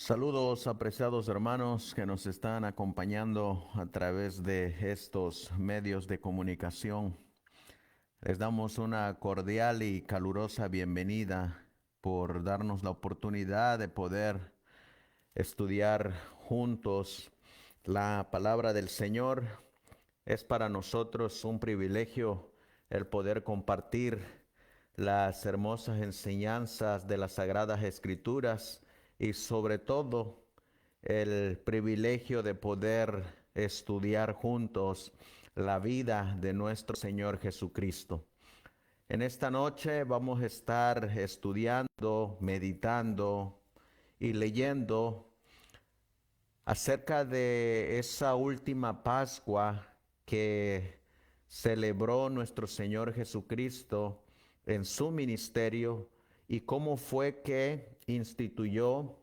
Saludos, apreciados hermanos que nos están acompañando a través de estos medios de comunicación. Les damos una cordial y calurosa bienvenida por darnos la oportunidad de poder estudiar juntos la palabra del Señor. Es para nosotros un privilegio el poder compartir las hermosas enseñanzas de las Sagradas Escrituras y sobre todo el privilegio de poder estudiar juntos la vida de nuestro Señor Jesucristo. En esta noche vamos a estar estudiando, meditando y leyendo acerca de esa última Pascua que celebró nuestro Señor Jesucristo en su ministerio y cómo fue que instituyó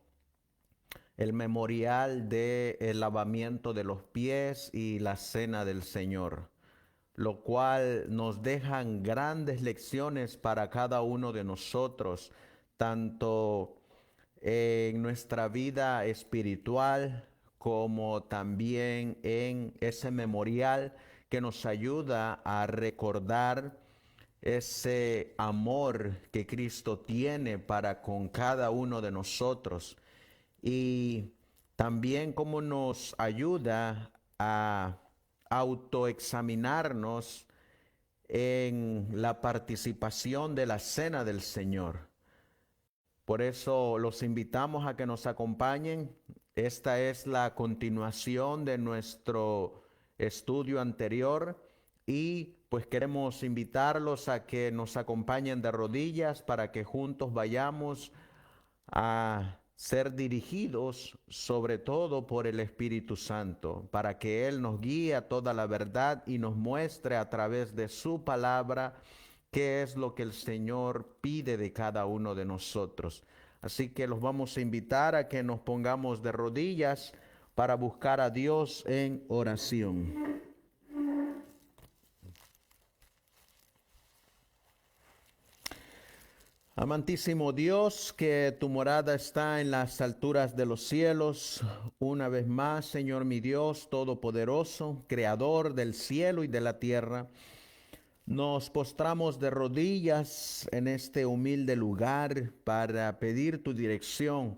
el memorial del lavamiento de los pies y la cena del Señor. lo cual nos dejan grandes lecciones para cada uno de nosotros, tanto en nuestra vida espiritual como también en ese memorial que nos ayuda a recordar ese amor que Cristo tiene para con cada uno de nosotros y también cómo nos ayuda a autoexaminarnos en la participación de la cena del Señor. Por eso los invitamos a que nos acompañen. Esta es la continuación de nuestro estudio anterior y pues queremos invitarlos a que nos acompañen de rodillas para que juntos vayamos a ser dirigidos sobre todo por el Espíritu Santo, para que Él nos guíe a toda la verdad y nos muestre a través de su palabra qué es lo que el Señor pide de cada uno de nosotros. Así que los vamos a invitar a que nos pongamos de rodillas para buscar a Dios en oración. Amantísimo Dios, que tu morada está en las alturas de los cielos, una vez más, Señor mi Dios, todopoderoso, creador del cielo y de la tierra, nos postramos de rodillas en este humilde lugar para pedir tu dirección,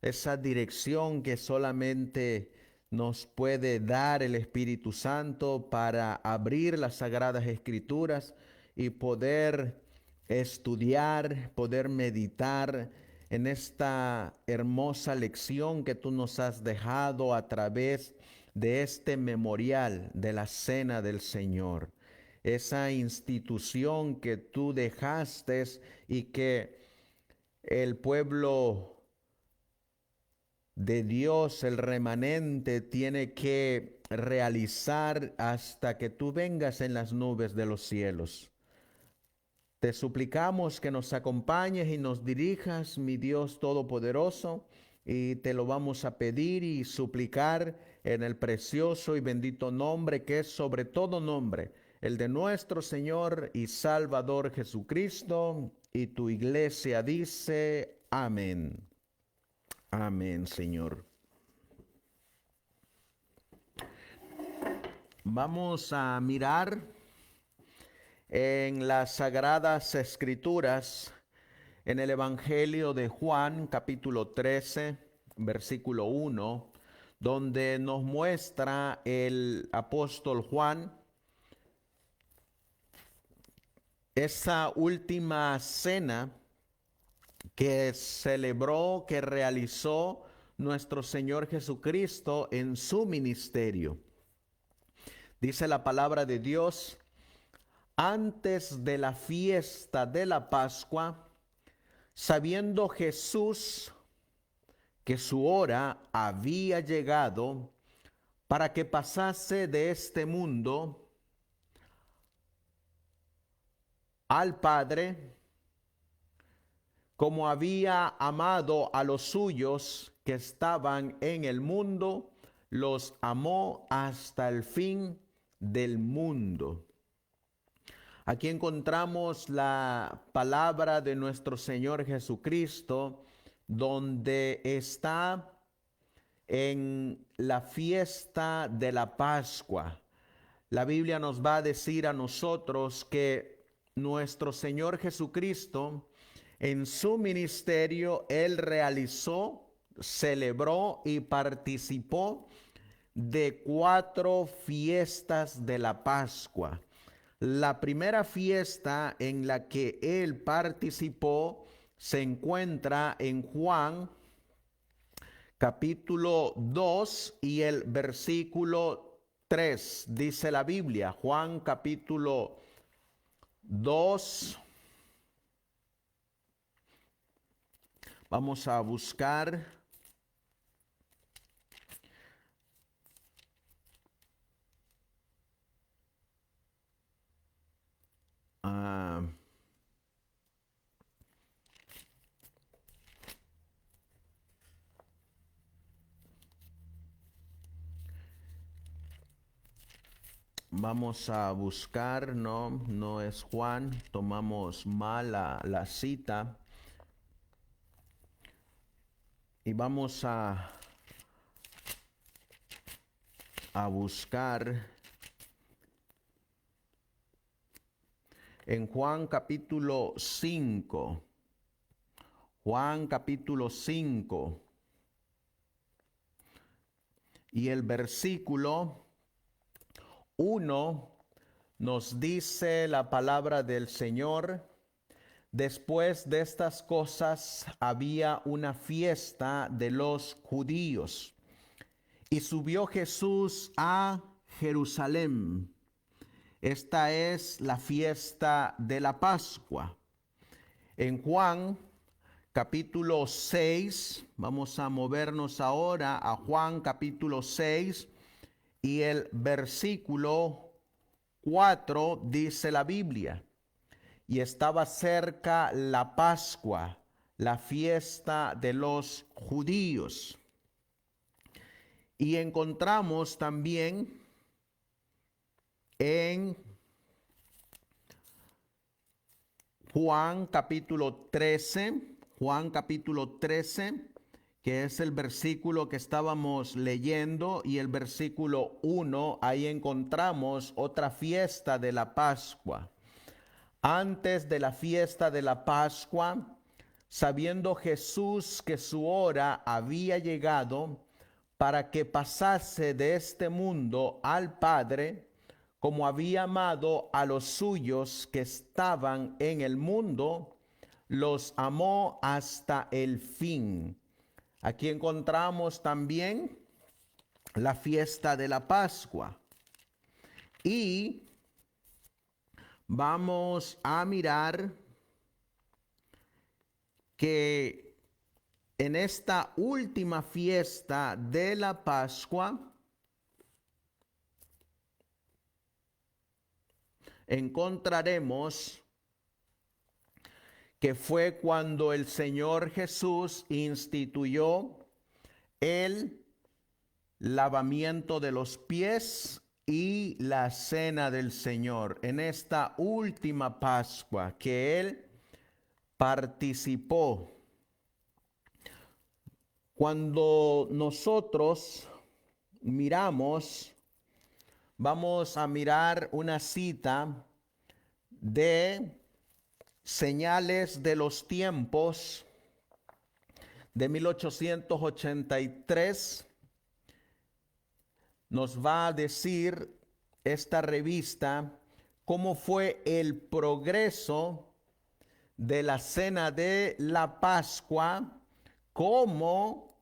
esa dirección que solamente nos puede dar el Espíritu Santo para abrir las Sagradas Escrituras y poder estudiar, poder meditar en esta hermosa lección que tú nos has dejado a través de este memorial de la Cena del Señor. Esa institución que tú dejaste y que el pueblo de Dios, el remanente, tiene que realizar hasta que tú vengas en las nubes de los cielos. Te suplicamos que nos acompañes y nos dirijas, mi Dios Todopoderoso, y te lo vamos a pedir y suplicar en el precioso y bendito nombre que es sobre todo nombre, el de nuestro Señor y Salvador Jesucristo. Y tu iglesia dice, amén. Amén, Señor. Vamos a mirar en las Sagradas Escrituras, en el Evangelio de Juan, capítulo 13, versículo 1, donde nos muestra el apóstol Juan esa última cena que celebró, que realizó nuestro Señor Jesucristo en su ministerio. Dice la palabra de Dios: antes de la fiesta de la Pascua, sabiendo Jesús que su hora había llegado para que pasase de este mundo al Padre, como había amado a los suyos que estaban en el mundo, los amó hasta el fin del mundo. Aquí encontramos la palabra de nuestro Señor Jesucristo, donde está en la fiesta de la Pascua. La Biblia nos va a decir a nosotros que nuestro Señor Jesucristo, en su ministerio, Él realizó, celebró y participó de 4 fiestas de la Pascua. La primera fiesta en la que Él participó se encuentra en Juan capítulo 2 y el versículo 3. Dice la Biblia, Juan capítulo 2. Vamos a buscar Vamos a buscar, no es Juan, tomamos mal la cita. Y vamos a buscar en Juan capítulo 5. Juan capítulo 5. Y el versículo 1 nos dice la palabra del Señor: después de estas cosas había una fiesta de los judíos, y subió Jesús a Jerusalén. Esta es la fiesta de la Pascua. En Juan capítulo 6, vamos a movernos ahora a Juan capítulo 6 y el versículo 4 dice la Biblia: y estaba cerca la Pascua, la fiesta de los judíos. Y encontramos también en Juan capítulo 13, que es el versículo que estábamos leyendo, y el versículo 1, ahí encontramos otra fiesta de la Pascua. Antes de la fiesta de la Pascua, sabiendo Jesús que su hora había llegado para que pasase de este mundo al Padre, como había amado a los suyos que estaban en el mundo, los amó hasta el fin. Aquí encontramos también la fiesta de la Pascua. Y vamos a mirar que en esta última fiesta de la Pascua encontraremos que fue cuando el Señor Jesús instituyó el lavamiento de los pies y la cena del Señor. En esta última Pascua que Él participó. Cuando nosotros miramos, vamos a mirar una cita de Señales de los Tiempos de 1883. Nos va a decir esta revista cómo fue el progreso de la cena de la Pascua, cómo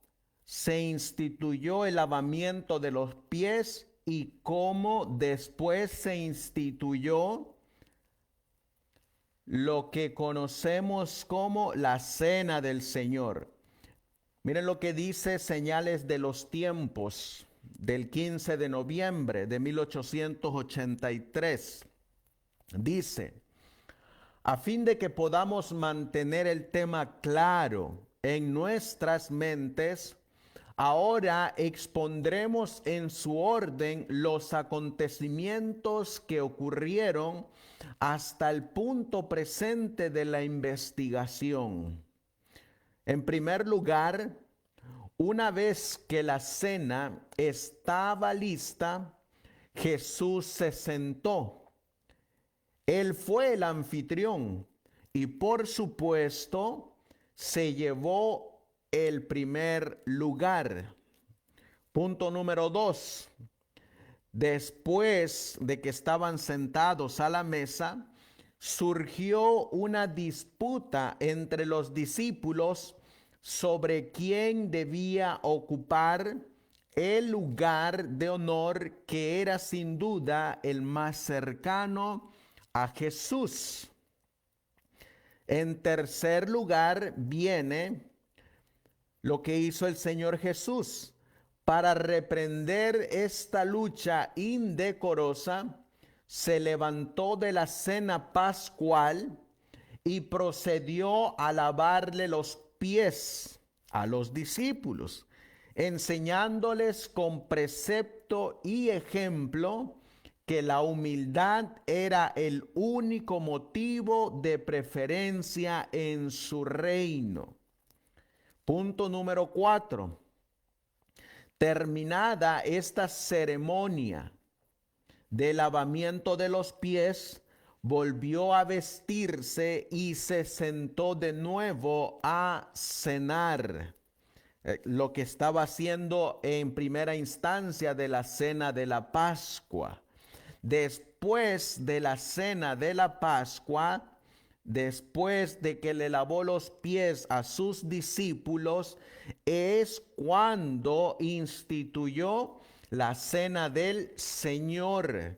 se instituyó el lavamiento de los pies y cómo después se instituyó lo que conocemos como la cena del Señor. Miren lo que dice Señales de los Tiempos del 15 de noviembre de 1883. Dice: a fin de que podamos mantener el tema claro en nuestras mentes, ahora expondremos en su orden los acontecimientos que ocurrieron hasta el punto presente de la investigación. En primer lugar, una vez que la cena estaba lista, Jesús se sentó. Él fue el anfitrión y, por supuesto, se llevó el primer lugar. Punto número 2. Después de que estaban sentados a la mesa, surgió una disputa entre los discípulos sobre quién debía ocupar el lugar de honor, que era sin duda el más cercano a Jesús. En tercer lugar viene lo que hizo el Señor Jesús. Para reprender esta lucha indecorosa, se levantó de la cena pascual y procedió a lavarle los pies a los discípulos, enseñándoles con precepto y ejemplo que la humildad era el único motivo de preferencia en su reino. Punto número 4. Terminada esta ceremonia de lavamiento de los pies, volvió a vestirse y se sentó de nuevo a cenar. Lo que estaba haciendo en primera instancia de la cena de la Pascua. Después de la cena de la Pascua, después de que le lavó los pies a sus discípulos, es cuando instituyó la cena del Señor,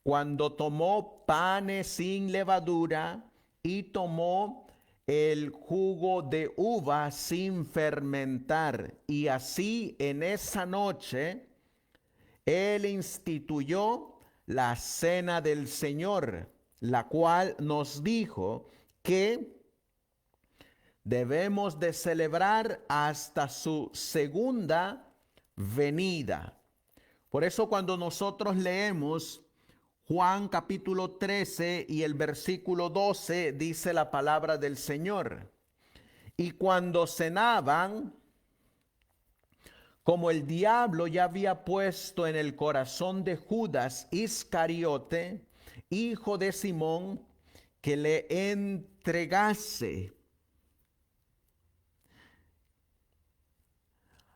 cuando tomó panes sin levadura y tomó el jugo de uva sin fermentar. Y así en esa noche, él instituyó la cena del Señor, la cual nos dijo que debemos de celebrar hasta su segunda venida. Por eso cuando nosotros leemos Juan capítulo 13 y el versículo 12, dice la palabra del Señor: y cuando cenaban, como el diablo ya había puesto en el corazón de Judas Iscariote, hijo de Simón, que le entregase.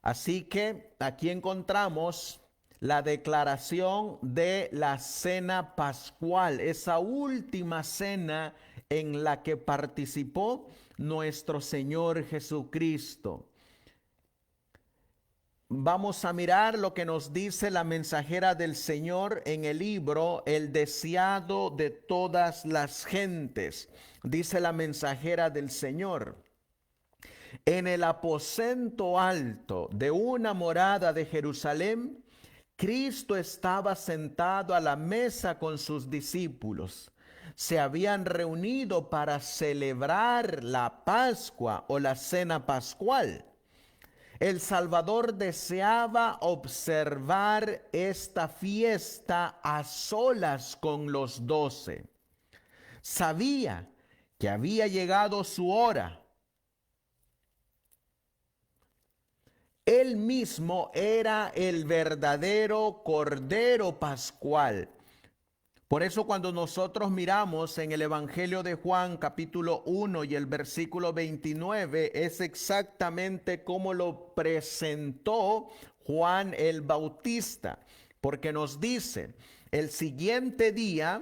Así que aquí encontramos la declaración de la cena pascual, esa última cena en la que participó nuestro Señor Jesucristo. Vamos a mirar lo que nos dice la mensajera del Señor en el libro El deseado de todas las gentes. Dice la mensajera del Señor: en el aposento alto de una morada de Jerusalén, Cristo estaba sentado a la mesa con sus discípulos. Se habían reunido para celebrar la Pascua o la cena pascual. El Salvador deseaba observar esta fiesta a solas con los 12. Sabía que había llegado su hora. Él mismo era el verdadero Cordero Pascual. Por eso cuando nosotros miramos en el Evangelio de Juan capítulo 1 y el versículo 29, es exactamente como lo presentó Juan el Bautista. Porque nos dice: el siguiente día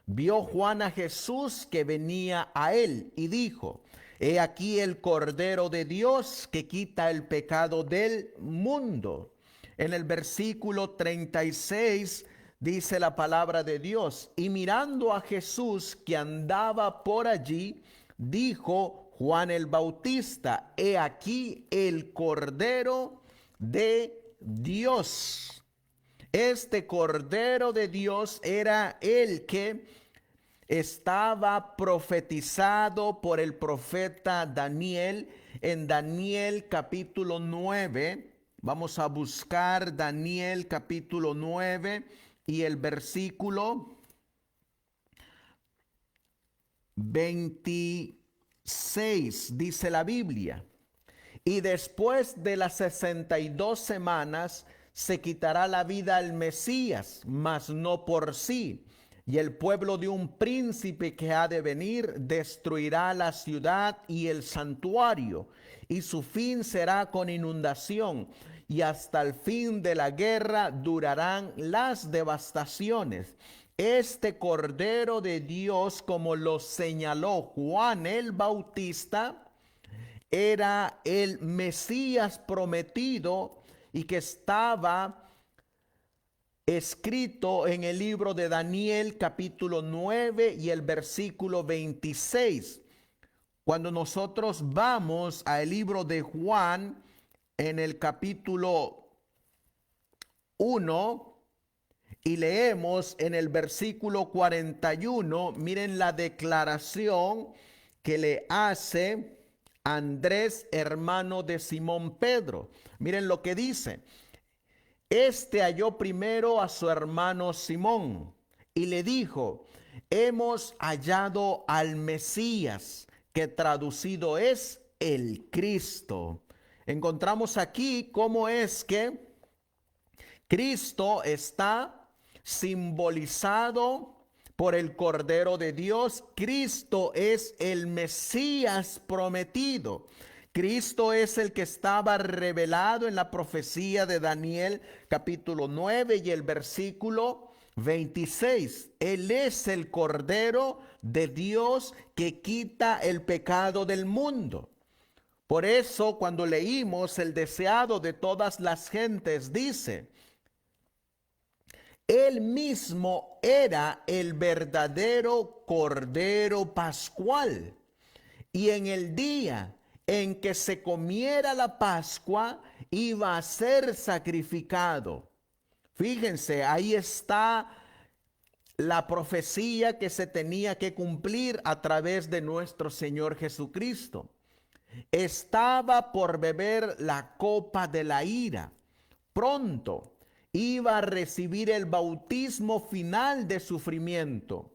vio Juan a Jesús que venía a él y dijo: he aquí el Cordero de Dios que quita el pecado del mundo. En el versículo 36 dice la palabra de Dios: y mirando a Jesús que andaba por allí, dijo Juan el Bautista: he aquí el Cordero de Dios. Este Cordero de Dios era el que estaba profetizado por el profeta Daniel en Daniel capítulo 9. Vamos a buscar Daniel capítulo 9 y el versículo 26, dice la Biblia: y después de las 62 semanas se quitará la vida al Mesías, mas no por sí. Y el pueblo de un príncipe que ha de venir destruirá la ciudad y el santuario, y su fin será con inundación, y hasta el fin de la guerra durarán las devastaciones. Este Cordero de Dios, como lo señaló Juan el Bautista, era el Mesías prometido y que estaba escrito en el libro de Daniel capítulo 9 y el versículo 26. Cuando nosotros vamos al libro de Juan en el capítulo 1 y leemos en el versículo 41, miren la declaración que le hace Andrés, hermano de Simón Pedro. Miren lo que dice: Este halló primero a su hermano Simón y le dijo: hemos hallado al Mesías, que traducido es el Cristo. Encontramos aquí cómo es que Cristo está simbolizado por el Cordero de Dios. Cristo es el Mesías prometido. Cristo es el que estaba revelado en la profecía de Daniel capítulo 9 y el versículo 26. Él es el Cordero de Dios que quita el pecado del mundo. Por eso, cuando leímos el deseado de todas las gentes, dice: él mismo era el verdadero Cordero Pascual, y en el día en que se comiera la Pascua iba a ser sacrificado. Fíjense, ahí está la profecía que se tenía que cumplir a través de nuestro Señor Jesucristo. Estaba por beber la copa de la ira. Pronto iba a recibir el bautismo final de sufrimiento,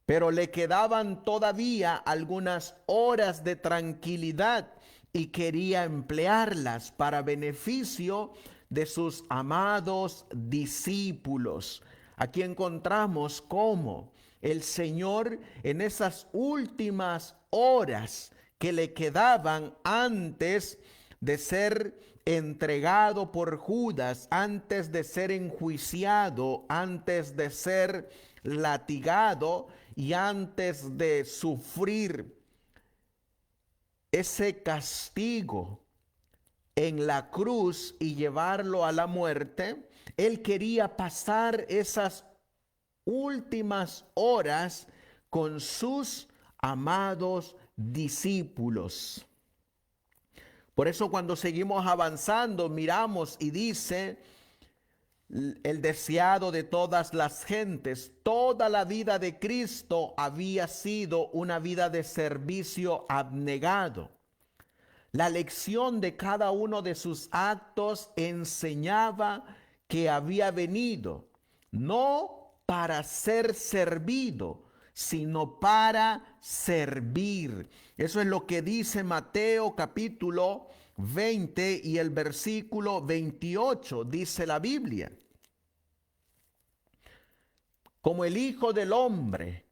pero le quedaban todavía algunas horas de tranquilidad y quería emplearlas para beneficio de sus amados discípulos. Aquí encontramos cómo el Señor, en esas últimas horas que le quedaban antes de ser entregado por Judas, antes de ser enjuiciado, antes de ser latigado y antes de sufrir ese castigo en la cruz y llevarlo a la muerte, él quería pasar esas últimas horas con sus amados discípulos. Por eso, cuando seguimos avanzando, miramos y dice: el deseado de todas las gentes. Toda la vida de Cristo había sido una vida de servicio abnegado. La lección de cada uno de sus actos enseñaba que había venido no para ser servido, sino para servir. Eso es lo que dice Mateo capítulo 20 y el versículo 28. Dice la Biblia: como el Hijo del Hombre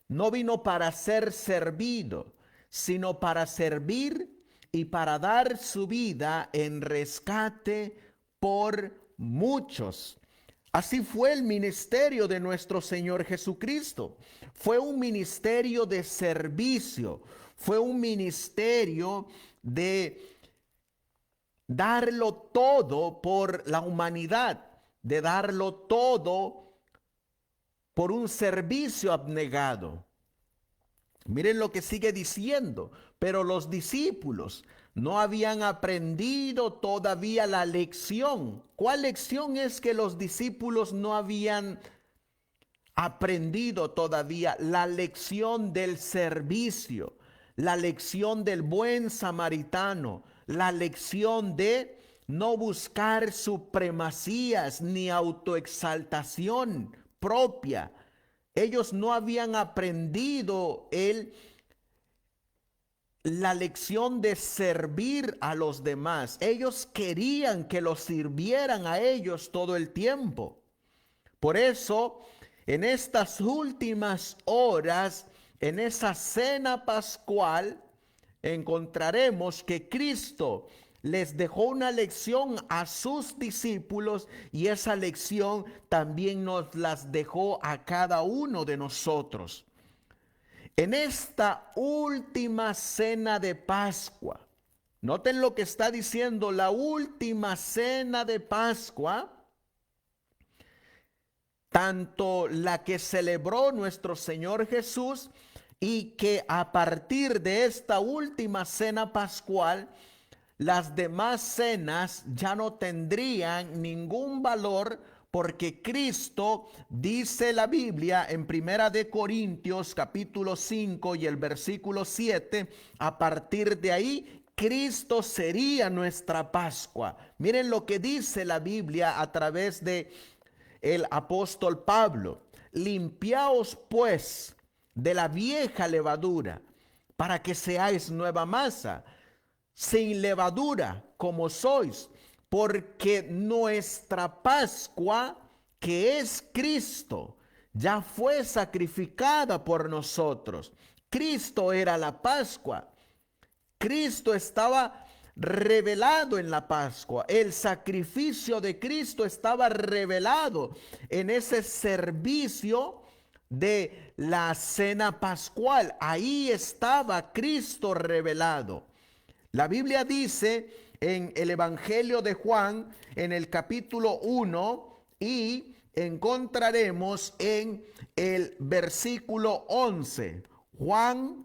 no vino para ser servido, sino para servir y para dar su vida en rescate por muchos. Así fue el ministerio de nuestro Señor Jesucristo. Fue un ministerio de servicio, fue un ministerio de darlo todo por la humanidad, de darlo todo por un servicio abnegado. Miren lo que sigue diciendo: pero los discípulos no habían aprendido todavía la lección. ¿Cuál lección es que los discípulos no habían aprendido todavía? La lección del servicio, la lección del buen samaritano, la lección de no buscar supremacías ni autoexaltación propia. Ellos no habían aprendido la lección de servir a los demás. Ellos querían que los sirvieran a ellos todo el tiempo. Por eso, en estas últimas horas, en esa cena pascual, encontraremos que Cristo les dejó una lección a sus discípulos, y esa lección también nos las dejó a cada uno de nosotros. En esta última cena de Pascua, noten lo que está diciendo: la última cena de Pascua, tanto la que celebró nuestro Señor Jesús, y que a partir de esta última cena pascual, las demás cenas ya no tendrían ningún valor, porque Cristo, dice la Biblia en Primera de Corintios capítulo 5 y el versículo 7, a partir de ahí Cristo sería nuestra Pascua. Miren lo que dice la Biblia a través de el apóstol Pablo. Limpiaos pues de la vieja levadura, para que seáis nueva masa, sin levadura como sois, porque nuestra Pascua, que es Cristo, ya fue sacrificada por nosotros. Cristo era la Pascua. Cristo estaba revelado en la Pascua. El sacrificio de Cristo estaba revelado en ese servicio de la cena pascual. Ahí estaba Cristo revelado. La Biblia dice en el Evangelio de Juan, en el capítulo 1, y encontraremos en el versículo 11. Juan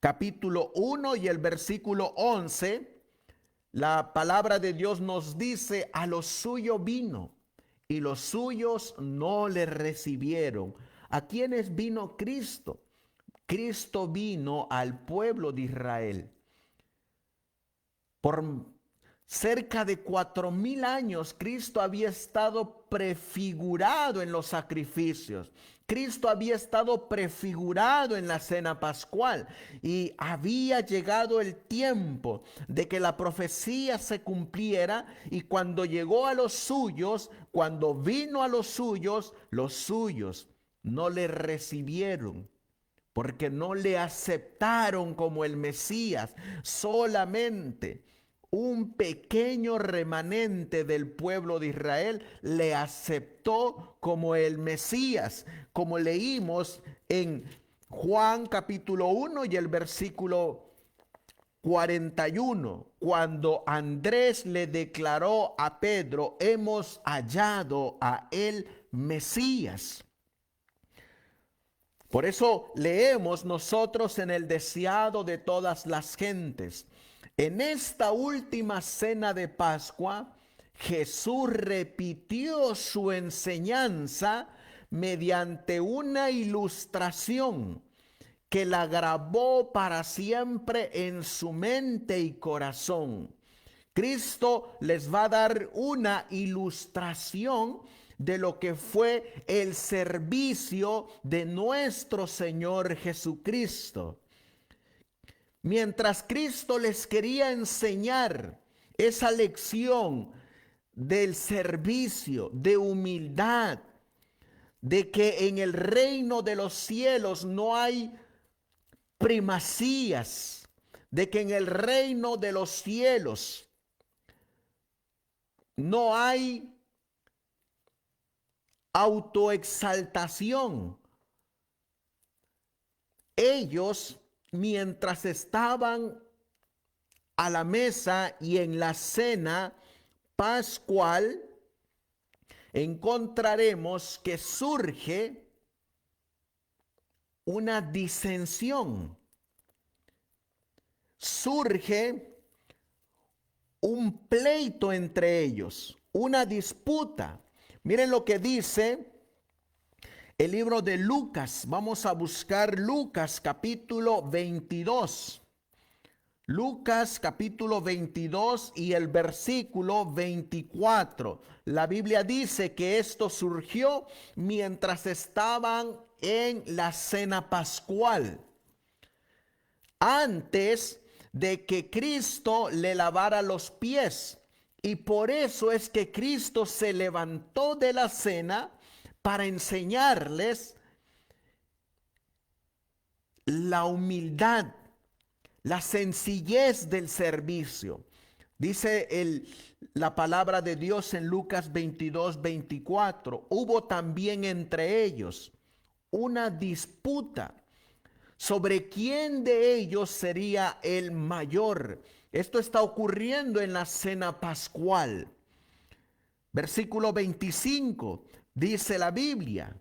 capítulo 1 y el versículo 11, la palabra de Dios nos dice: a lo suyo vino y los suyos no le recibieron. ¿A quiénes vino Cristo? Cristo vino al pueblo de Israel. Por cerca de 4000 años, Cristo había estado prefigurado en los sacrificios. Cristo había estado prefigurado en la cena pascual y había llegado el tiempo de que la profecía se cumpliera, y cuando llegó a los suyos, cuando vino a los suyos no le recibieron, porque no le aceptaron como el Mesías. Solamente un pequeño remanente del pueblo de Israel le aceptó como el Mesías, como leímos en Juan capítulo 1 y el versículo 41, cuando Andrés le declaró a Pedro: hemos hallado a el Mesías. Por eso leemos nosotros en el deseado de todas las gentes: en esta última cena de Pascua, Jesús repitió su enseñanza mediante una ilustración que la grabó para siempre en su mente y corazón. Cristo les va a dar una ilustración de lo que fue el servicio de nuestro Señor Jesucristo. Mientras Cristo les quería enseñar esa lección del servicio, de humildad, de que en el reino de los cielos no hay primacías, de que en el reino de los cielos no hay autoexaltación. Ellos, mientras estaban a la mesa y en la cena pascual, encontraremos que surge una disensión, surge un pleito entre ellos, una disputa. Miren lo que dice el libro de Lucas. Vamos a buscar Lucas capítulo 22. Lucas capítulo 22 y el versículo 24. La Biblia dice que esto surgió mientras estaban en la cena pascual, antes de que Cristo le lavara los pies. Y por eso es que Cristo se levantó de la cena para enseñarles la humildad, la sencillez del servicio. Dice la palabra de Dios en Lucas 22, 24. Hubo también entre ellos una disputa sobre quién de ellos sería el mayor. Esto está ocurriendo en la cena pascual. Versículo 25, dice la Biblia: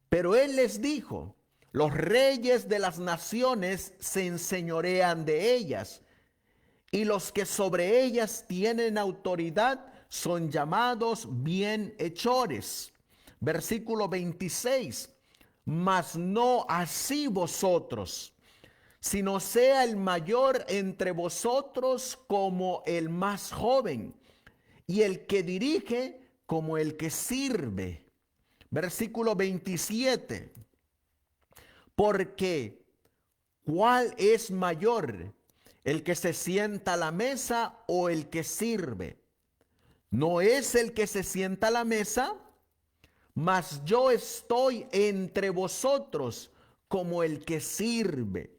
pero él les dijo: los reyes de las naciones se enseñorean de ellas, y los que sobre ellas tienen autoridad son llamados bienhechores. Versículo 26, mas no así vosotros, sino sea el mayor entre vosotros como el más joven, y el que dirige como el que sirve. Versículo 27. Porque ¿cuál es mayor, el que se sienta a la mesa o el que sirve? ¿No es el que se sienta a la mesa? Mas yo estoy entre vosotros como el que sirve.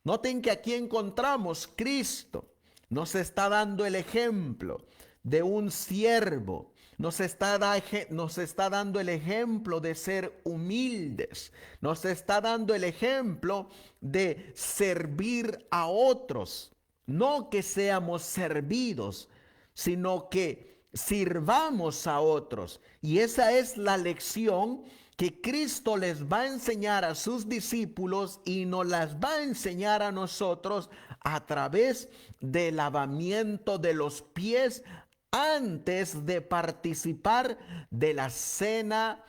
Noten que aquí encontramos Cristo. Nos está dando el ejemplo de un siervo. Nos está dando el ejemplo de ser humildes. Nos está dando el ejemplo de servir a otros. No que seamos servidos, sino que sirvamos a otros. Y esa es la lección que Cristo les va a enseñar a sus discípulos y nos las va a enseñar a nosotros a través del lavamiento de los pies antes de participar de la cena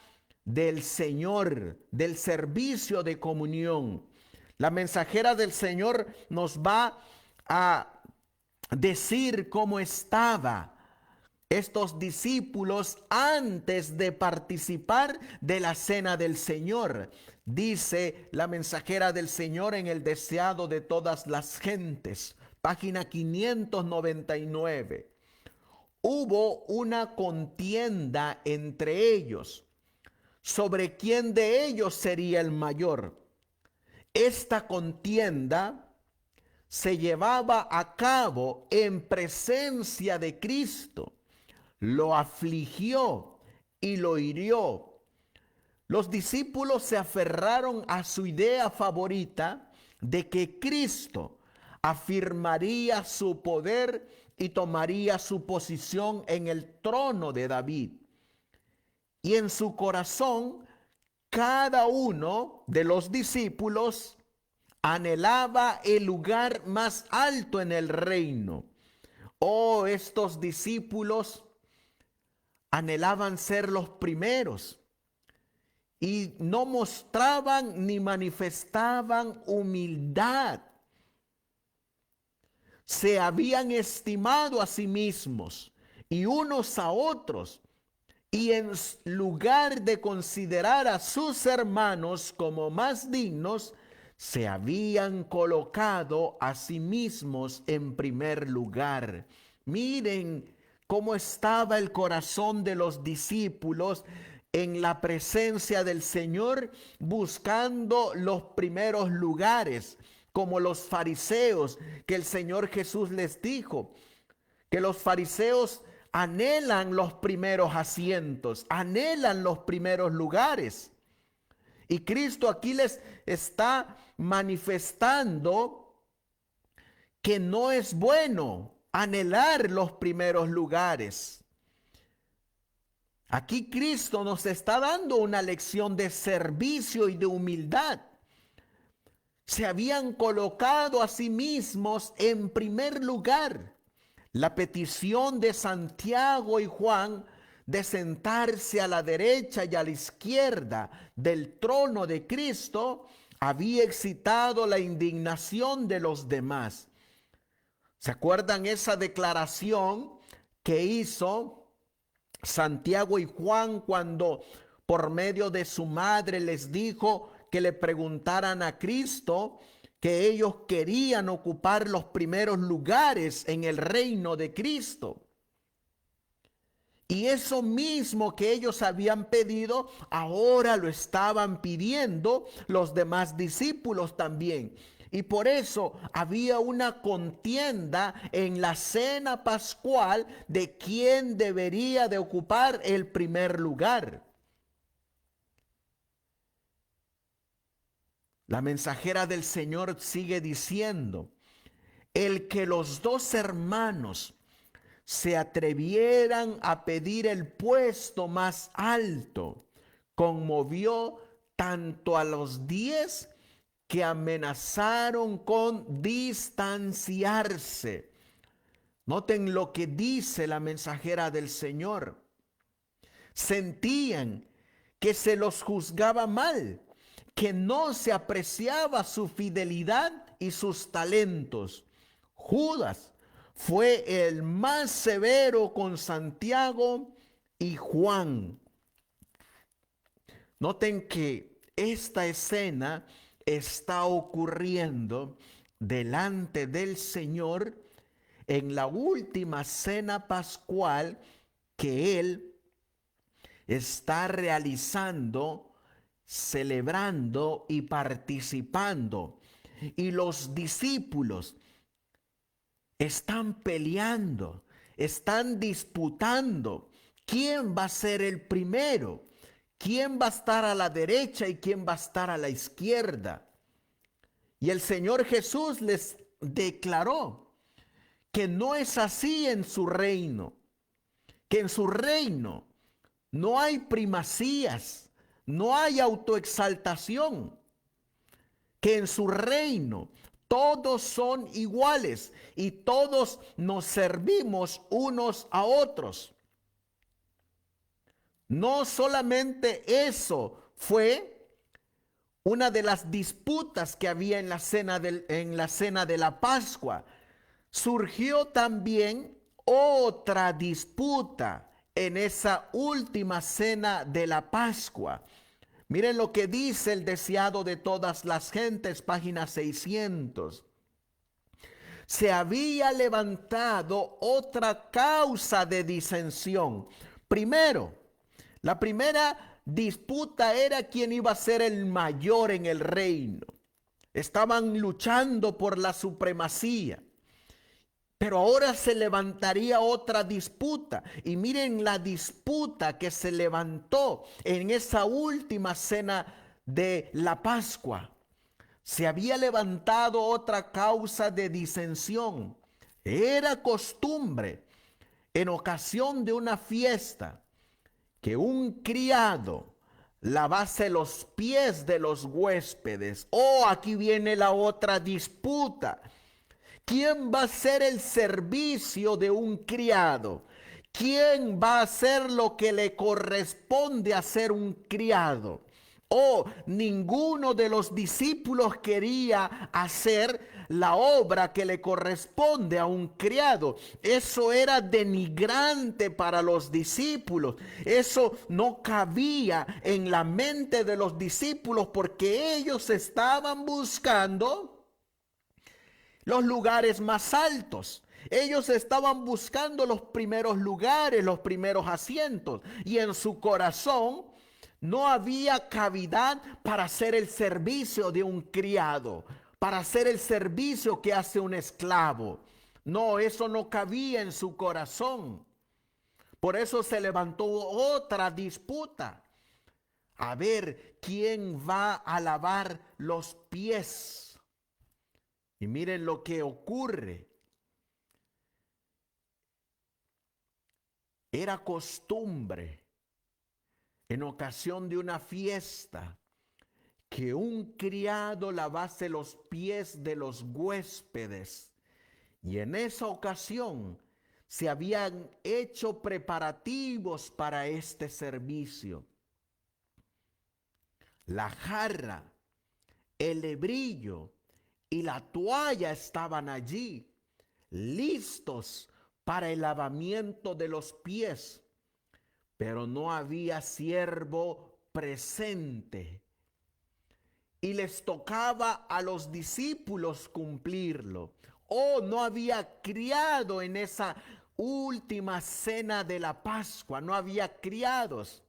del Señor, del servicio de comunión. La mensajera del Señor nos va a decir cómo estaba estos discípulos antes de participar de la cena del Señor. Dice la mensajera del Señor en el deseado de todas las gentes, página 599. Hubo una contienda entre ellos sobre quién de ellos sería el mayor. Esta contienda se llevaba a cabo en presencia de Cristo. Lo afligió y lo hirió. Los discípulos se aferraron a su idea favorita de que Cristo afirmaría su poder y tomaría su posición en el trono de David. Y en su corazón, cada uno de los discípulos anhelaba el lugar más alto en el reino. Oh, estos discípulos anhelaban ser los primeros y no mostraban ni manifestaban humildad. Se habían estimado a sí mismos y unos a otros, y en lugar de considerar a sus hermanos como más dignos, se habían colocado a sí mismos en primer lugar. Miren cómo estaba el corazón de los discípulos en la presencia del Señor, buscando los primeros lugares, como los fariseos, que el Señor Jesús les dijo, que los fariseos anhelan los primeros asientos, anhelan los primeros lugares. Y Cristo aquí les está manifestando que no es bueno anhelar los primeros lugares. Aquí Cristo nos está dando una lección de servicio y de humildad. Se habían colocado a sí mismos en primer lugar. La petición de Santiago y Juan de sentarse a la derecha y a la izquierda del trono de Cristo había excitado la indignación de los demás. ¿Se acuerdan esa declaración que hizo Santiago y Juan cuando por medio de su madre les dijo que le preguntaran a Cristo, que ellos querían ocupar los primeros lugares en el reino de Cristo? Y eso mismo que ellos habían pedido, ahora lo estaban pidiendo los demás discípulos también. Y por eso había una contienda en la cena pascual de quién debería de ocupar el primer lugar. La mensajera del Señor sigue diciendo, el que los dos hermanos se atrevieran a pedir el puesto más alto, conmovió tanto a los 10 que amenazaron con distanciarse. Noten lo que dice la mensajera del Señor. Sentían que se los juzgaba mal, que no se apreciaba su fidelidad y sus talentos. Judas fue el más severo con Santiago y Juan. Noten que esta escena está ocurriendo delante del Señor en la última cena pascual que Él está realizando, celebrando y participando. Y los discípulos están peleando, están disputando quién va a ser el primero, quién va a estar a la derecha y quién va a estar a la izquierda. Y el Señor Jesús les declaró que no es así en su reino, que en su reino no hay primacías, no hay autoexaltación, que en su reino todos son iguales y todos nos servimos unos a otros. No solamente eso fue una de las disputas que había en la cena de la Pascua. Surgió también otra disputa en esa última cena de la Pascua. Miren lo que dice el deseado de todas las gentes, página 600. Se había levantado otra causa de disensión. Primero, la primera disputa era quién iba a ser el mayor en el reino. Estaban luchando por la supremacía. Pero ahora se levantaría otra disputa. Y miren la disputa que se levantó en esa última cena de la Pascua. Se había levantado otra causa de disensión. Era costumbre en ocasión de una fiesta que un criado lavase los pies de los huéspedes. Oh, aquí viene la otra disputa. ¿Quién va a hacer el servicio de un criado? ¿Quién va a hacer lo que le corresponde hacer un criado? Oh, ninguno de los discípulos quería hacer la obra que le corresponde a un criado. Eso era denigrante para los discípulos. Eso no cabía en la mente de los discípulos porque ellos estaban buscando los lugares más altos. Ellos estaban buscando los primeros lugares, los primeros asientos. Y en su corazón no había cavidad para hacer el servicio de un criado, para hacer el servicio que hace un esclavo. No, eso no cabía en su corazón. Por eso se levantó otra disputa. A ver quién va a lavar los pies. Y miren lo que ocurre. Era costumbre en ocasión de una fiesta que un criado lavase los pies de los huéspedes. Y en esa ocasión se habían hecho preparativos para este servicio. La jarra, el lebrillo y la toalla estaban allí, listos para el lavamiento de los pies, pero no había siervo presente. Y les tocaba a los discípulos cumplirlo. Oh, no había criado en esa última cena de la Pascua, no había criados.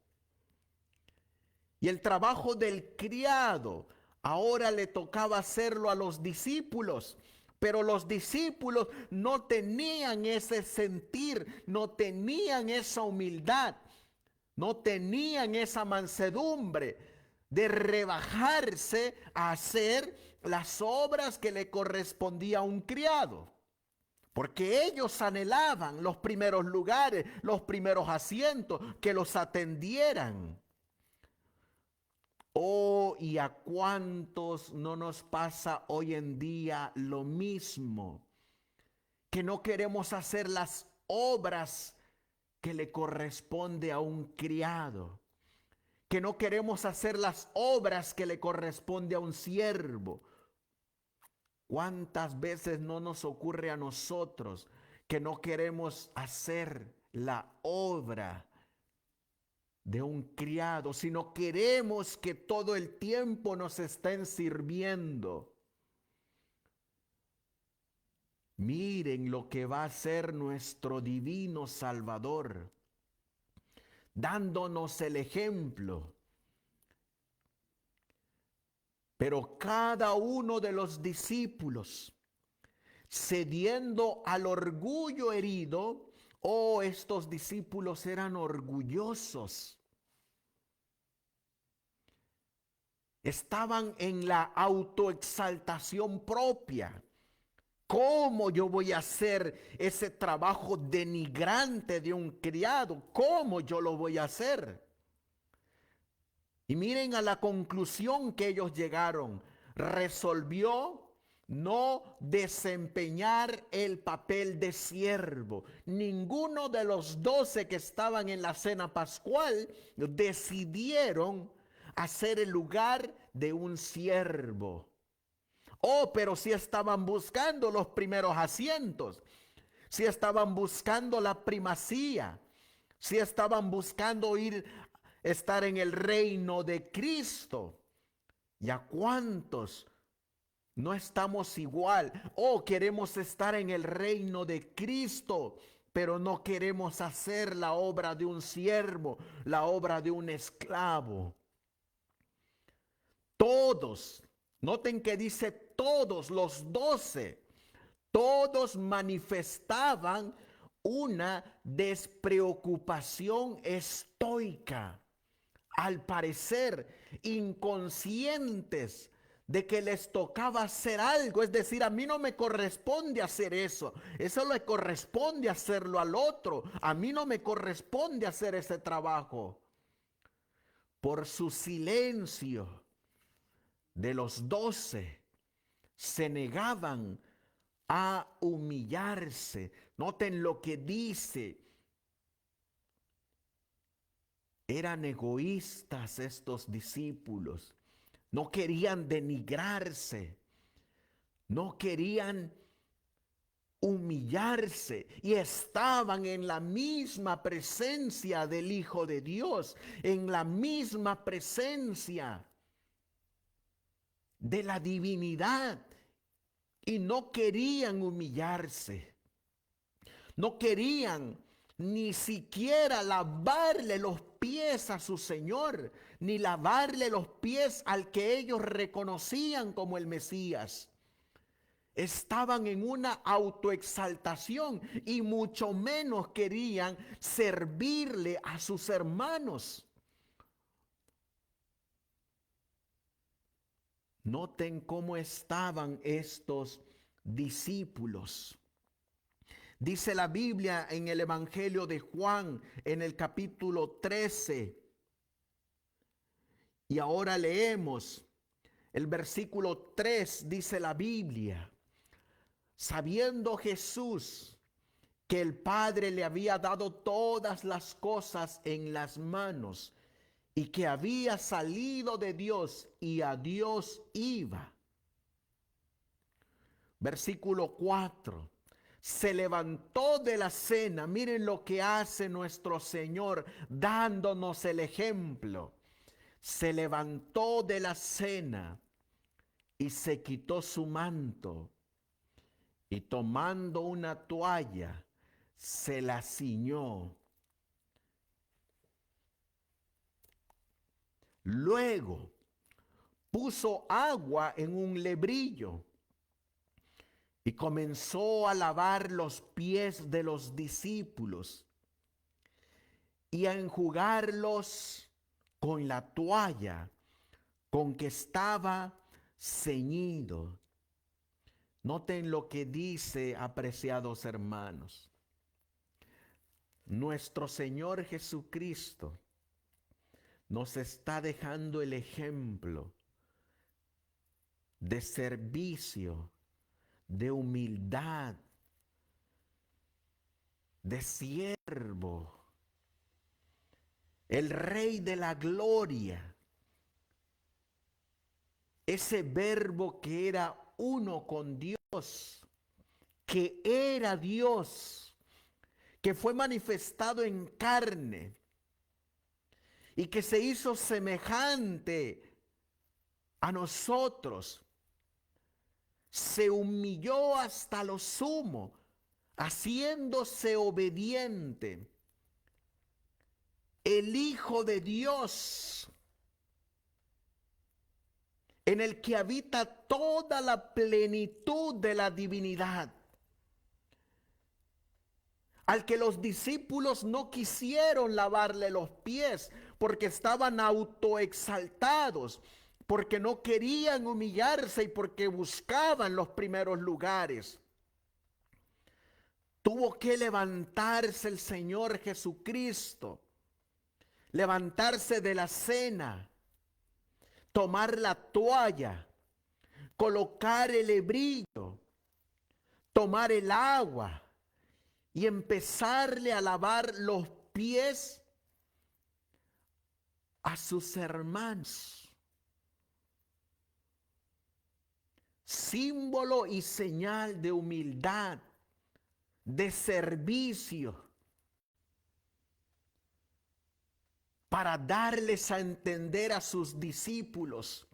Y el trabajo del criado ahora le tocaba hacerlo a los discípulos, pero los discípulos no tenían ese sentir, no tenían esa humildad, no tenían esa mansedumbre de rebajarse a hacer las obras que le correspondía a un criado. Porque ellos anhelaban los primeros lugares, los primeros asientos, que los atendieran. Oh, y a cuántos no nos pasa hoy en día lo mismo, que no queremos hacer las obras que le corresponde a un criado, que no queremos hacer las obras que le corresponde a un siervo. ¿Cuántas veces no nos ocurre a nosotros que no queremos hacer la obra de un criado, sino queremos que todo el tiempo nos estén sirviendo? Miren lo que va a hacer nuestro divino Salvador, dándonos el ejemplo. Pero cada uno de los discípulos, cediendo al orgullo herido, estos discípulos eran orgullosos. Estaban en la autoexaltación propia. ¿Cómo yo voy a hacer ese trabajo denigrante de un criado? ¿Cómo yo lo voy a hacer? Y miren a la conclusión que ellos llegaron. Resolvió no desempeñar el papel de siervo. Ninguno de los 12 que estaban en la cena pascual decidieron hacer el lugar de un siervo. Pero sí estaban buscando los primeros asientos, sí estaban buscando la primacía, sí estaban buscando estar en el reino de Cristo. ¿Y a cuántos no estamos igual? Queremos estar en el reino de Cristo, pero no queremos hacer la obra de un siervo, la obra de un esclavo. Todos, noten que dice todos, los 12, todos manifestaban una despreocupación estoica, al parecer inconscientes de que les tocaba hacer algo. Es decir, a mí no me corresponde hacer eso le corresponde hacerlo al otro, a mí no me corresponde hacer ese trabajo. Por su silencio, de los 12 se negaban a humillarse. Noten lo que dice. Eran egoístas estos discípulos. No querían denigrarse. No querían humillarse. Y estaban en la misma presencia del Hijo de Dios. En la misma presencia de la divinidad, y no querían humillarse, no querían ni siquiera lavarle los pies a su Señor, ni lavarle los pies al que ellos reconocían como el Mesías. Estaban en una autoexaltación y mucho menos querían servirle a sus hermanos. Noten cómo estaban estos discípulos. Dice la Biblia en el Evangelio de Juan, en el capítulo 13. Y ahora leemos el versículo 3, dice la Biblia. Sabiendo Jesús que el Padre le había dado todas las cosas en las manos, y que había salido de Dios y a Dios iba. Versículo 4. Se levantó de la cena. Miren lo que hace nuestro Señor dándonos el ejemplo. Se levantó de la cena y se quitó su manto, y tomando una toalla se la ciñó. Luego puso agua en un lebrillo y comenzó a lavar los pies de los discípulos y a enjugarlos con la toalla con que estaba ceñido. Noten lo que dice, apreciados hermanos. Nuestro Señor Jesucristo nos está dejando el ejemplo de servicio, de humildad, de siervo. el Rey de la gloria, ese verbo que era uno con Dios, que era Dios, que fue manifestado en carne y que se hizo semejante a nosotros, se humilló hasta lo sumo, haciéndose obediente. El Hijo de Dios, en el que habita toda la plenitud de la divinidad, al que los discípulos no quisieron lavarle los pies porque estaban autoexaltados, porque no querían humillarse y porque buscaban los primeros lugares. Tuvo que levantarse el Señor Jesucristo, levantarse de la cena, tomar la toalla, colocar el hebrillo, tomar el agua y empezarle a lavar los pies a sus hermanos. Símbolo y señal de humildad, de servicio, para darles a entender a sus discípulos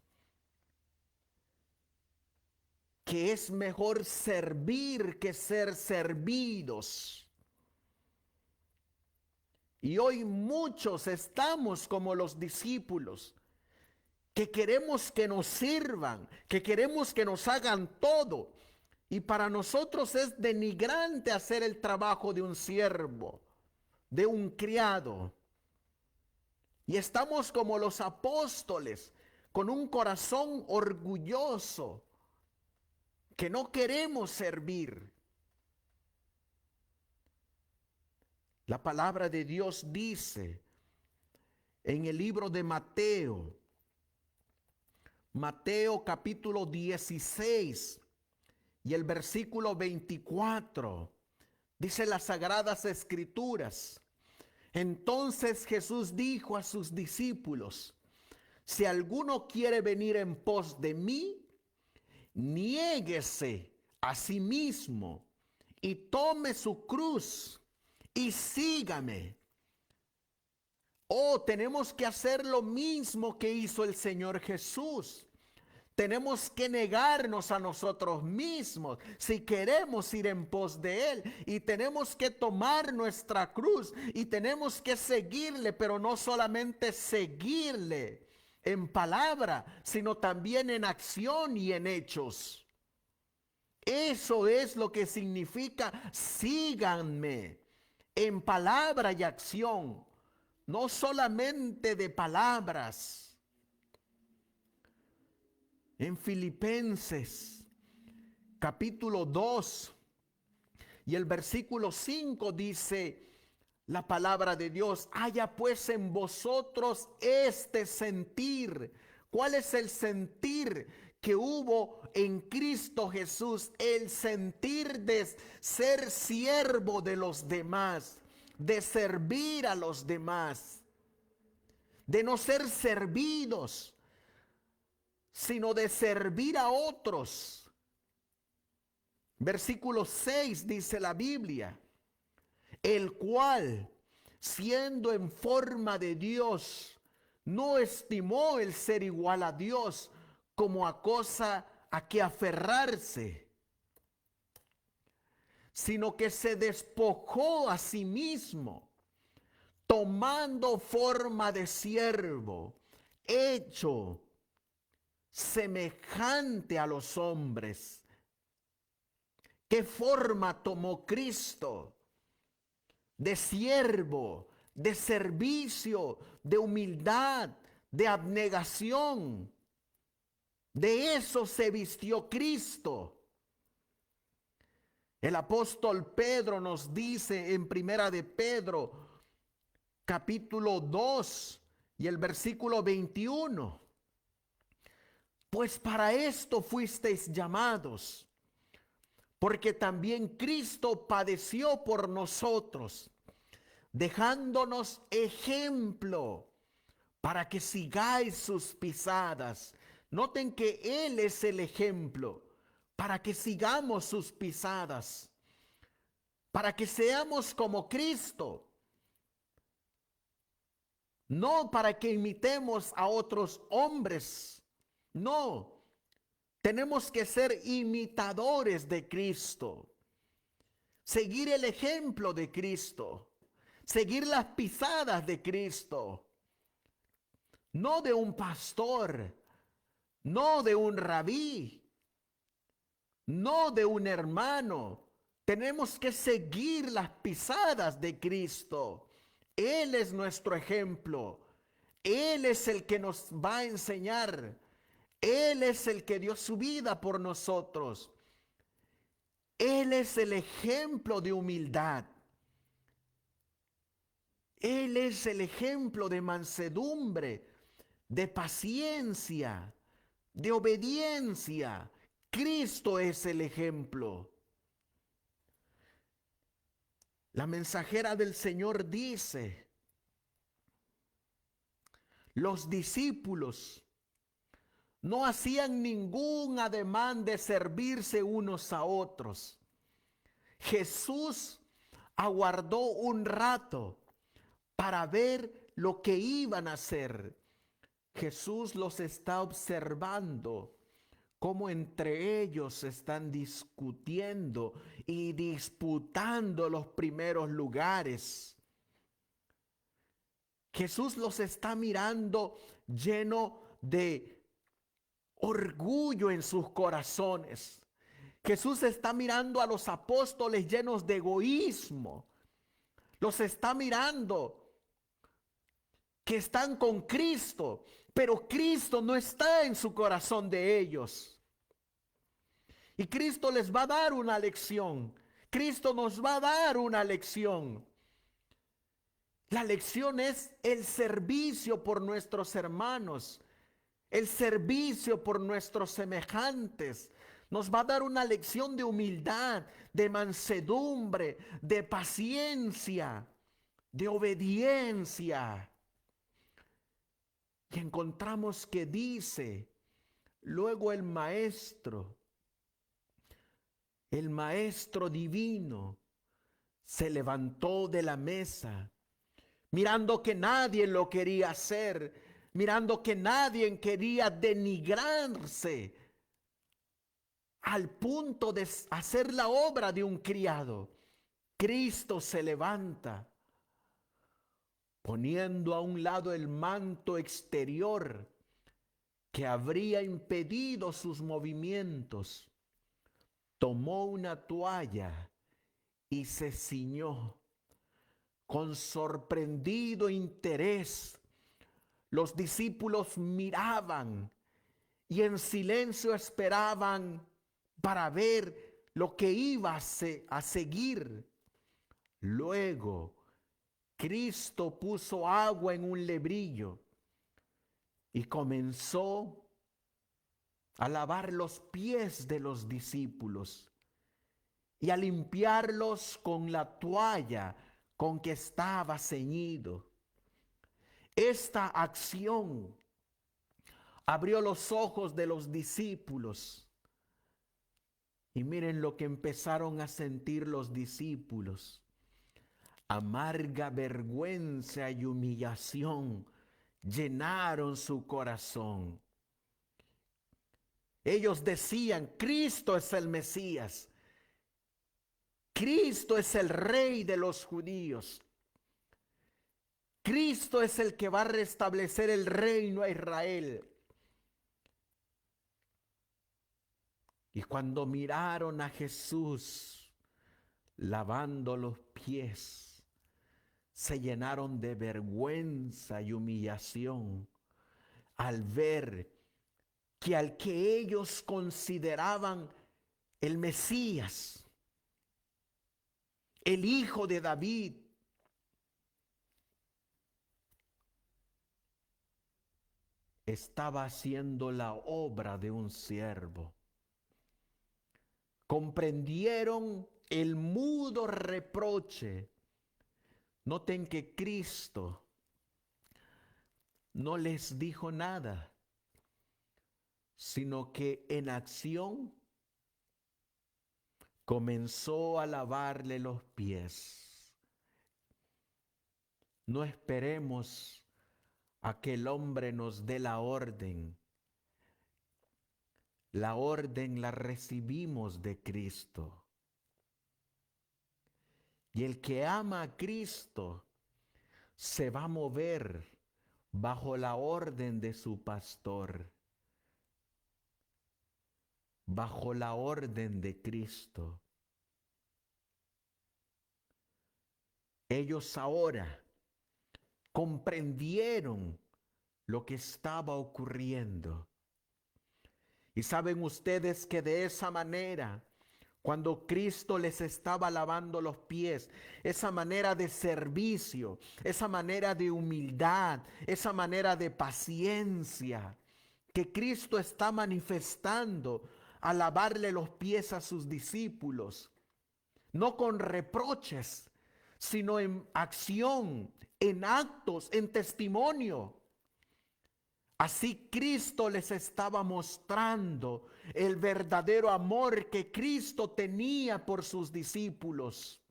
que es mejor servir que ser servidos. Y hoy muchos estamos como los discípulos, que queremos que nos sirvan, que queremos que nos hagan todo. Y para nosotros es denigrante hacer el trabajo de un siervo, de un criado. Y estamos como los apóstoles, con un corazón orgulloso, que no queremos servir. La palabra de Dios dice en el libro de Mateo, Mateo capítulo 16 y el versículo 24, dice las Sagradas Escrituras: entonces Jesús dijo a sus discípulos: si alguno quiere venir en pos de mí, niéguese a sí mismo y tome su cruz y sígame. Oh, tenemos que hacer lo mismo que hizo el Señor Jesús. Tenemos que negarnos a nosotros mismos si queremos ir en pos de Él, y tenemos que tomar nuestra cruz y tenemos que seguirle, pero no solamente seguirle en palabra, sino también en acción y en hechos. Eso es lo que significa síganme, en palabra y acción, no solamente de palabras. En Filipenses capítulo 2 y el versículo 5 dice la palabra de Dios: haya pues en vosotros este sentir. ¿Cuál es el sentir que hubo en Cristo Jesús? El sentir de ser siervo de los demás, de servir a los demás, de no ser servidos, sino de servir a otros. Versículo 6 dice la Biblia: el cual, siendo en forma de Dios, no estimó el ser igual a Dios como a cosa a que aferrarse, sino que se despojó a sí mismo, tomando forma de siervo, hecho semejante a los hombres. ¿Qué forma tomó Cristo? De siervo, de servicio, de humildad, de abnegación. De eso se vistió Cristo. El apóstol Pedro nos dice en Primera de Pedro, capítulo 2 y el versículo 21: pues para esto fuisteis llamados, porque también Cristo padeció por nosotros, dejándonos ejemplo para que sigáis sus pisadas. Noten que Él es el ejemplo para que sigamos sus pisadas, para que seamos como Cristo, no para que imitemos a otros hombres, no, tenemos que ser imitadores de Cristo, seguir el ejemplo de Cristo, seguir las pisadas de Cristo, no de un pastor, no de un rabí, no de un hermano. Tenemos que seguir las pisadas de Cristo. Él es nuestro ejemplo. Él es el que nos va a enseñar. Él es el que dio su vida por nosotros. Él es el ejemplo de humildad. Él es el ejemplo de mansedumbre, de paciencia, de obediencia. Cristo es el ejemplo. La mensajera del Señor dice, los discípulos no hacían ningún ademán de servirse unos a otros. Jesús aguardó un rato para ver lo que iban a hacer. Jesús los está observando, cómo entre ellos están discutiendo y disputando los primeros lugares. Jesús los está mirando lleno de orgullo en sus corazones. Jesús está mirando a los apóstoles llenos de egoísmo. Los está mirando que están con Cristo, pero Cristo no está en su corazón de ellos. Y Cristo les va a dar una lección. Cristo nos va a dar una lección. La lección es el servicio por nuestros hermanos, el servicio por nuestros semejantes. Nos va a dar una lección de humildad, de mansedumbre, de paciencia, de obediencia. Y encontramos que dice, luego el maestro divino, se levantó de la mesa, mirando que nadie lo quería hacer, mirando que nadie quería denigrarse al punto de hacer la obra de un criado. Cristo se levanta, poniendo a un lado el manto exterior que habría impedido sus movimientos. Tomó una toalla y se ciñó. Con sorprendido interés, los discípulos miraban y en silencio esperaban para ver lo que iba a seguir. Luego, Cristo puso agua en un lebrillo y comenzó a lavar los pies de los discípulos y a limpiarlos con la toalla con que estaba ceñido. Esta acción abrió los ojos de los discípulos. Y miren lo que empezaron a sentir los discípulos. Amarga vergüenza y humillación llenaron su corazón. Ellos decían, Cristo es el Mesías. Cristo es el Rey de los judíos. Cristo es el que va a restablecer el reino a Israel. Y cuando miraron a Jesús lavando los pies, se llenaron de vergüenza y humillación al ver que al que ellos consideraban el Mesías, el Hijo de David, estaba haciendo la obra de un siervo. Comprendieron el mudo reproche Noten que Cristo no les dijo nada, sino que en acción comenzó a lavarle los pies. No esperemos a que el hombre nos dé la orden. La orden la recibimos de Cristo. Y el que ama a Cristo se va a mover bajo la orden de su pastor, bajo la orden de Cristo. Ellos ahora comprendieron lo que estaba ocurriendo. Y saben ustedes que de esa manera, cuando Cristo les estaba lavando los pies, esa manera de servicio, esa manera de humildad, esa manera de paciencia que Cristo está manifestando al lavarle los pies a sus discípulos, no con reproches, sino en acción, en actos, en testimonio. Así Cristo les estaba mostrando el verdadero amor que Cristo tenía por sus discípulos.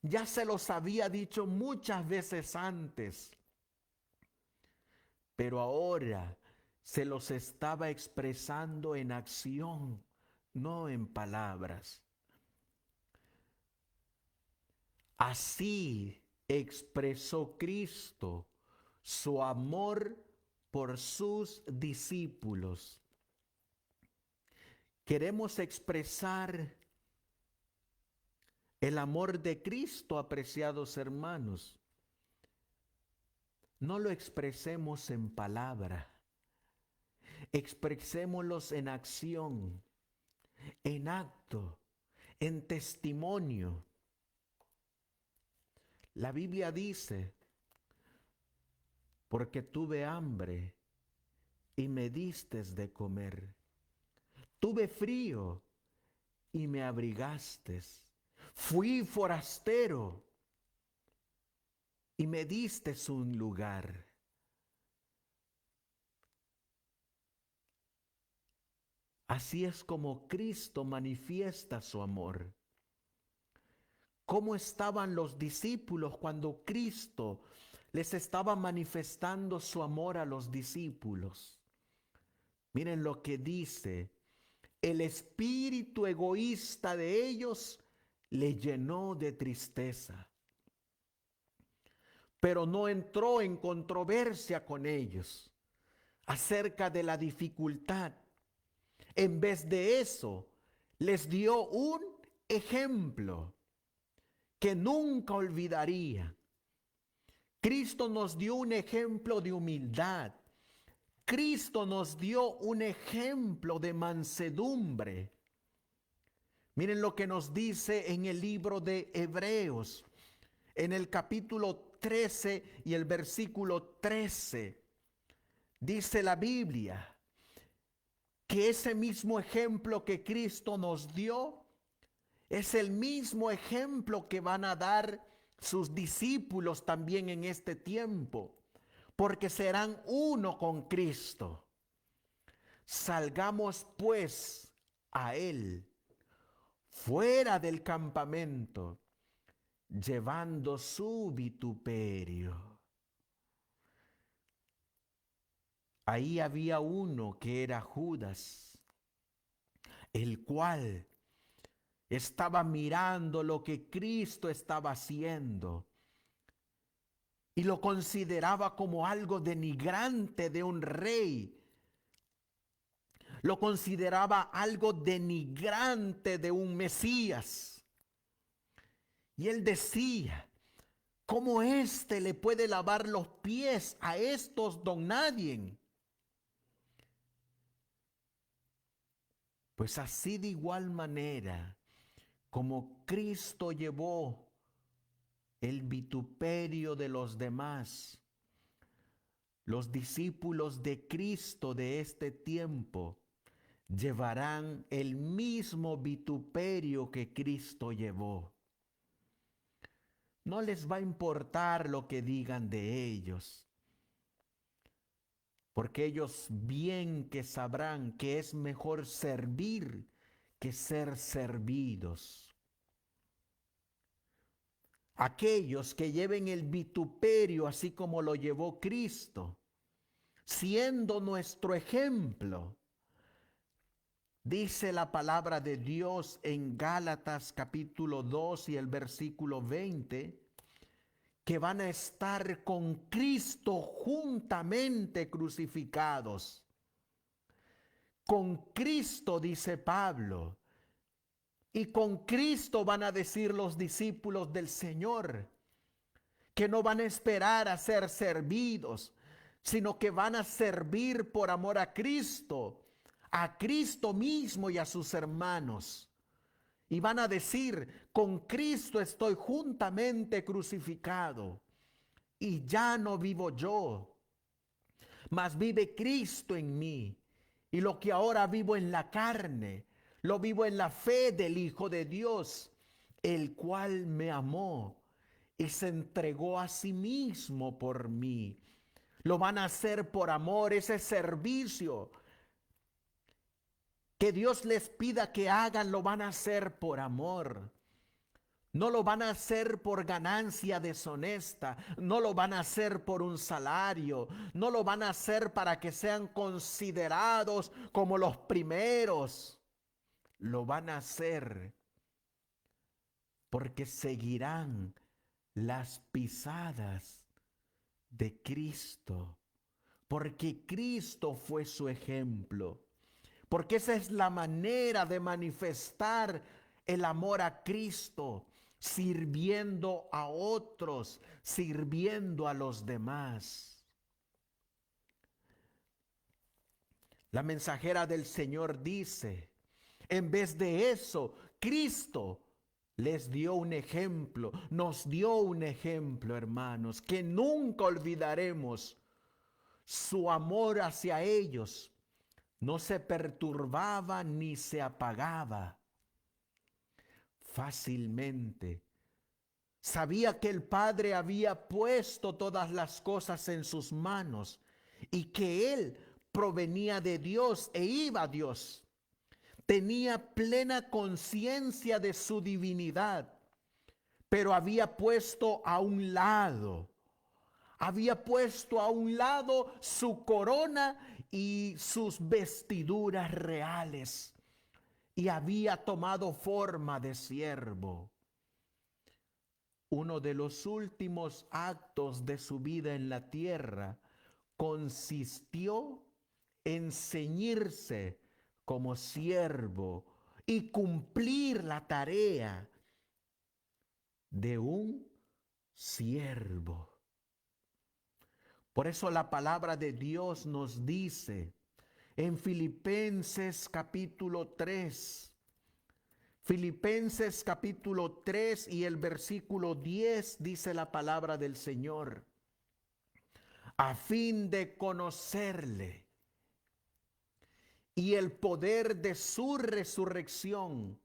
Ya se los había dicho muchas veces antes, pero ahora se los estaba expresando en acción, no en palabras. Así expresó Cristo su amor por sus discípulos. Queremos expresar el amor de Cristo, apreciados hermanos. No lo expresemos en palabra, expresémoslos en acción, en acto, en testimonio. La Biblia dice, porque tuve hambre y me distes de comer. Tuve frío y me abrigaste. Fui forastero y me distes un lugar. Así es como Cristo manifiesta su amor. ¿Cómo estaban los discípulos cuando Cristo les estaba manifestando su amor a los discípulos? Miren lo que dice. El espíritu egoísta de ellos le llenó de tristeza, pero no entró en controversia con ellos acerca de la dificultad. En vez de eso, les dio un ejemplo que nunca olvidaría. Cristo nos dio un ejemplo de humildad. Cristo nos dio un ejemplo de mansedumbre. Miren lo que nos dice en el libro de Hebreos, en el capítulo 13 y el versículo 13. Dice la Biblia que ese mismo ejemplo que Cristo nos dio es el mismo ejemplo que van a dar sus discípulos también en este tiempo, porque serán uno con Cristo. Salgamos pues a Él fuera del campamento, llevando su vituperio. Ahí había uno que era Judas, el cual estaba mirando lo que Cristo estaba haciendo y lo consideraba como algo denigrante de un rey. Lo consideraba algo denigrante de un Mesías. Y él decía, ¿cómo éste le puede lavar los pies a estos don nadie? Pues así de igual manera como Cristo llevó el vituperio de los demás, los discípulos de Cristo de este tiempo llevarán el mismo vituperio que Cristo llevó. No les va a importar lo que digan de ellos, porque ellos bien que sabrán que es mejor servir que ser servidos. Aquellos que lleven el vituperio así como lo llevó Cristo, siendo nuestro ejemplo. Dice la palabra de Dios en Gálatas capítulo 2 y el versículo 20, que van a estar con Cristo juntamente crucificados. Con Cristo, dice Pablo, y con Cristo van a decir los discípulos del Señor, que no van a esperar a ser servidos, sino que van a servir por amor a Cristo mismo y a sus hermanos. Y van a decir, con Cristo estoy juntamente crucificado, y ya no vivo yo, mas vive Cristo en mí. Y lo que ahora vivo en la carne, lo vivo en la fe del Hijo de Dios, el cual me amó y se entregó a sí mismo por mí. Lo van a hacer por amor, ese servicio que Dios les pida que hagan, lo van a hacer por amor. No lo van a hacer por ganancia deshonesta, no lo van a hacer por un salario, no lo van a hacer para que sean considerados como los primeros. Lo van a hacer porque seguirán las pisadas de Cristo, porque Cristo fue su ejemplo, porque esa es la manera de manifestar el amor a Cristo, sirviendo a otros, sirviendo a los demás. La mensajera del Señor dice, en vez de eso, Cristo les dio un ejemplo, nos dio un ejemplo, hermanos, que nunca olvidaremos. Su amor hacia ellos no se perturbaba ni se apagaba fácilmente. Sabía que el Padre había puesto todas las cosas en sus manos y que Él provenía de Dios e iba a Dios. Tenía plena conciencia de su divinidad, pero había puesto a un lado su corona y sus vestiduras reales, y había tomado forma de siervo. Uno de los últimos actos de su vida en la tierra consistió en ceñirse como siervo y cumplir la tarea de un siervo. Por eso la palabra de Dios nos dice en Filipenses capítulo 3, Filipenses capítulo 3 y el versículo 10 dice la palabra del Señor, a fin de conocerle y el poder de su resurrección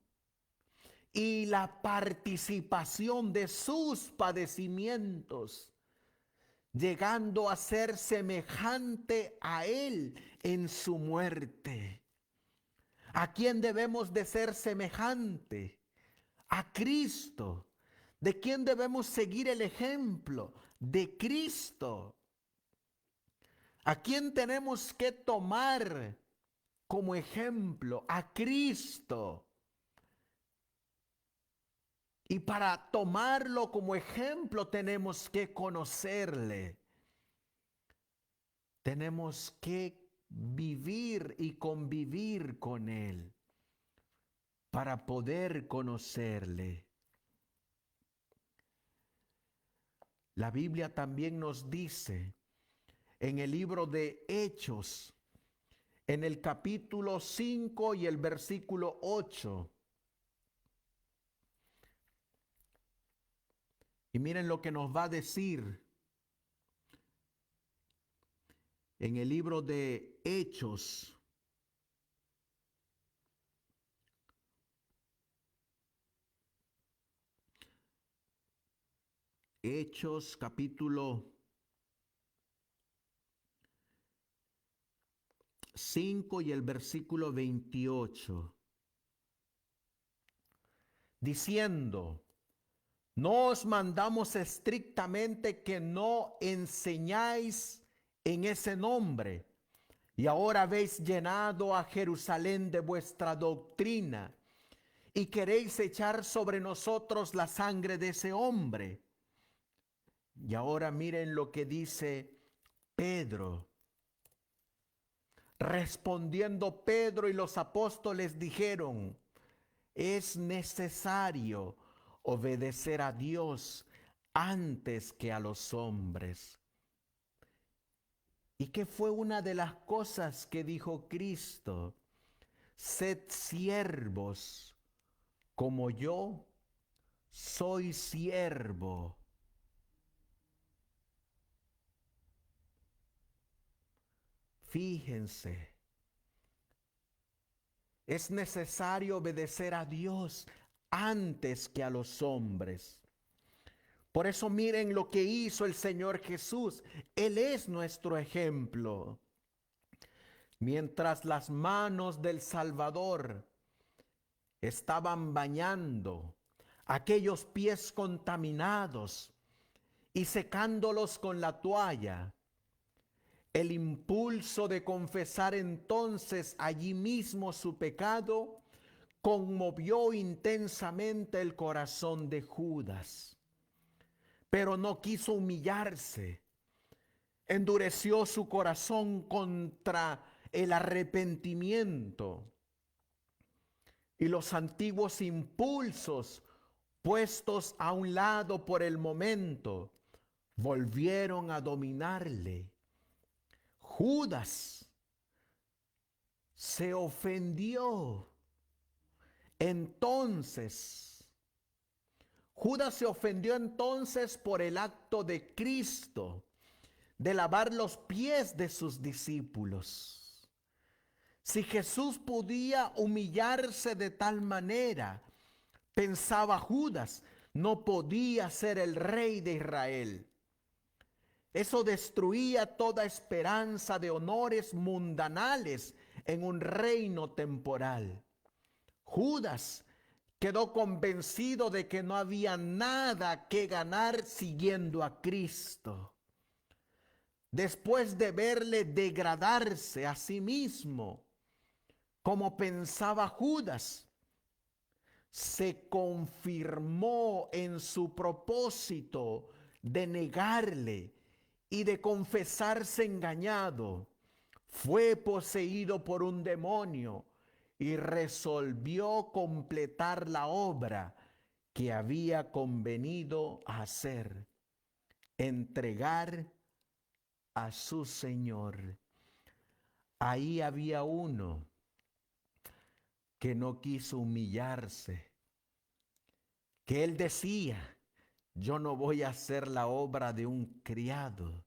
y la participación de sus padecimientos, llegando a ser semejante a Él en su muerte. ¿A quién debemos de ser semejante? A Cristo. ¿De quién debemos seguir el ejemplo? De Cristo. ¿A quién tenemos que tomar como ejemplo? A Cristo. Y para tomarlo como ejemplo tenemos que conocerle. Tenemos que vivir y convivir con Él para poder conocerle. La Biblia también nos dice en el libro de Hechos, en el capítulo 5 y el versículo 8. Y miren lo que nos va a decir en el libro de Hechos. Hechos capítulo 5 y el versículo 28, diciendo: no os mandamos estrictamente que no enseñáis en ese nombre, y ahora habéis llenado a Jerusalén de vuestra doctrina, y queréis echar sobre nosotros la sangre de ese hombre. Y ahora miren lo que dice Pedro. Respondiendo Pedro y los apóstoles dijeron: es necesario obedecer a Dios antes que a los hombres. ¿Y qué fue una de las cosas que dijo Cristo? Sed siervos como yo soy siervo. Fíjense, es necesario obedecer a Dios antes que a los hombres. Por eso miren lo que hizo el Señor Jesús. Él es nuestro ejemplo. Mientras las manos del Salvador estaban bañando aquellos pies contaminados y secándolos con la toalla, el impulso de confesar entonces allí mismo su pecado conmovió intensamente el corazón de Judas, pero no quiso humillarse. Endureció su corazón contra el arrepentimiento y los antiguos impulsos, puestos a un lado por el momento, volvieron a dominarle. Judas se ofendió. Entonces, Judas se ofendió entonces por el acto de Cristo de lavar los pies de sus discípulos. Si Jesús podía humillarse de tal manera, pensaba Judas, no podía ser el rey de Israel. Eso destruía toda esperanza de honores mundanales en un reino temporal. Judas quedó convencido de que no había nada que ganar siguiendo a Cristo. Después de verle degradarse a sí mismo, como pensaba Judas, se confirmó en su propósito de negarle y de confesarse engañado. Fue poseído por un demonio y resolvió completar la obra que había convenido hacer: entregar a su Señor. Ahí había uno que no quiso humillarse, que él decía: yo no voy a hacer la obra de un criado,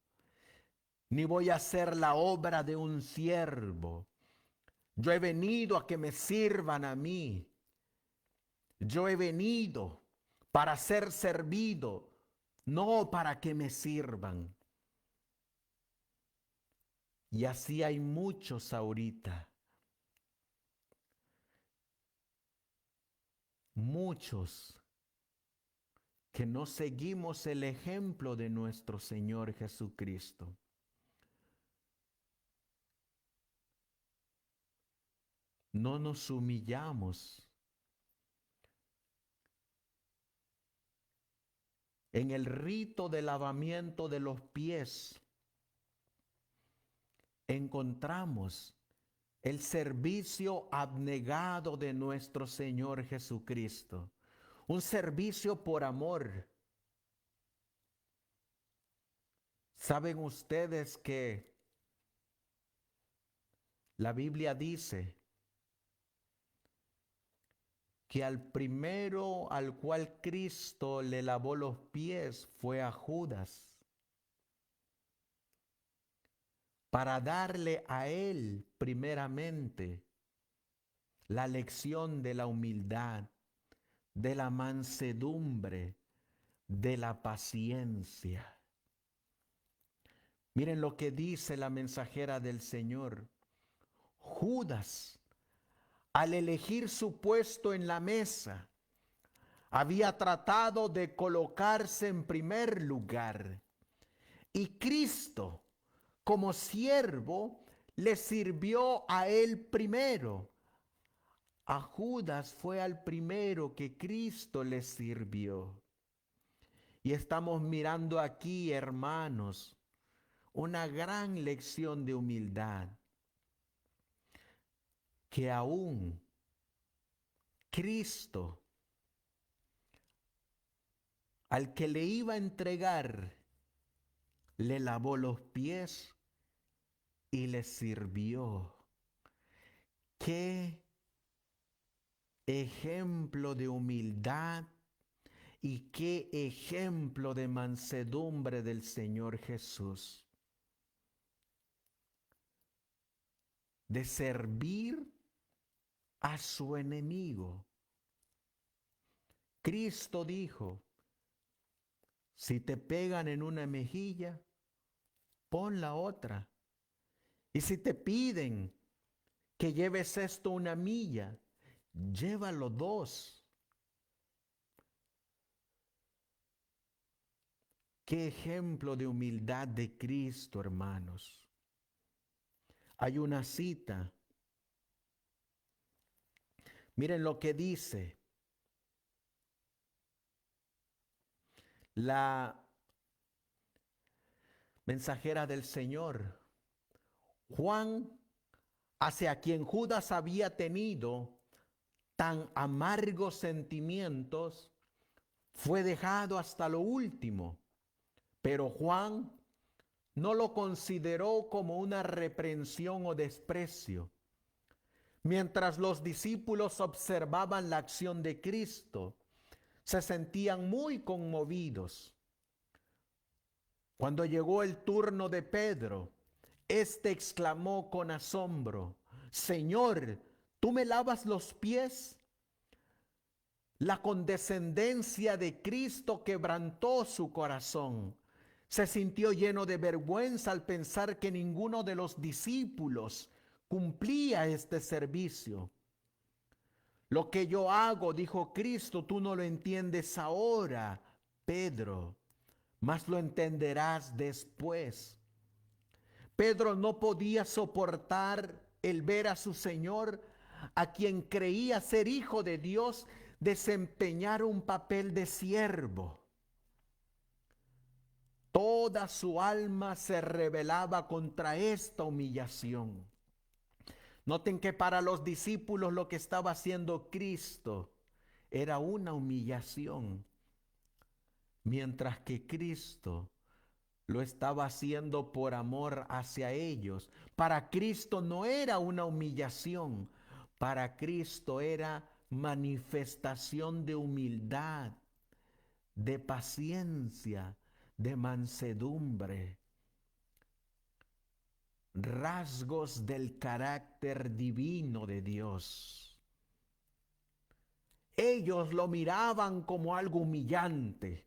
ni voy a hacer la obra de un siervo. Yo he venido a que me sirvan a mí. Yo he venido para ser servido, no para que me sirvan. Y así hay muchos ahorita. Muchos que no seguimos el ejemplo de nuestro Señor Jesucristo. No nos humillamos. En el rito de lavamiento de los pies encontramos el servicio abnegado de nuestro Señor Jesucristo. Un servicio por amor. ¿Saben ustedes que la Biblia dice que al primero al cual Cristo le lavó los pies fue a Judas, para darle a él primeramente la lección de la humildad, de la mansedumbre, de la paciencia. Miren lo que dice la mensajera del Señor. Judas, al elegir su puesto en la mesa, había tratado de colocarse en primer lugar. Y Cristo, como siervo, le sirvió a él primero. A Judas fue al primero que Cristo le sirvió. Y estamos mirando aquí, hermanos, una gran lección de humildad, que aún Cristo, al que le iba a entregar, le lavó los pies y le sirvió. Qué ejemplo de humildad y qué ejemplo de mansedumbre del Señor Jesús. De servir a su enemigo. Cristo dijo, si te pegan en una mejilla, pon la otra. Y si te piden que lleves esto una milla, llévalo dos. Qué ejemplo de humildad de Cristo, hermanos. Hay una cita. Miren lo que dice la mensajera del Señor. Juan, hacia quien Judas había tenido tan amargos sentimientos, fue dejado hasta lo último. Pero Juan no lo consideró como una reprensión o desprecio. Mientras los discípulos observaban la acción de Cristo, se sentían muy conmovidos. Cuando llegó el turno de Pedro, éste exclamó con asombro, Señor, ¿tú me lavas los pies? La condescendencia de Cristo quebrantó su corazón. Se sintió lleno de vergüenza al pensar que ninguno de los discípulos cumplía este servicio. Lo que yo hago, dijo Cristo, tú no lo entiendes ahora, Pedro, mas lo entenderás después. Pedro no podía soportar el ver a su Señor, a quien creía ser hijo de Dios, desempeñar un papel de siervo. Toda su alma se rebelaba contra esta humillación. Noten que para los discípulos lo que estaba haciendo Cristo era una humillación, mientras que Cristo lo estaba haciendo por amor hacia ellos. Para Cristo no era una humillación, para Cristo era manifestación de humildad, de paciencia, de mansedumbre, rasgos del carácter divino de Dios. Ellos lo miraban como algo humillante.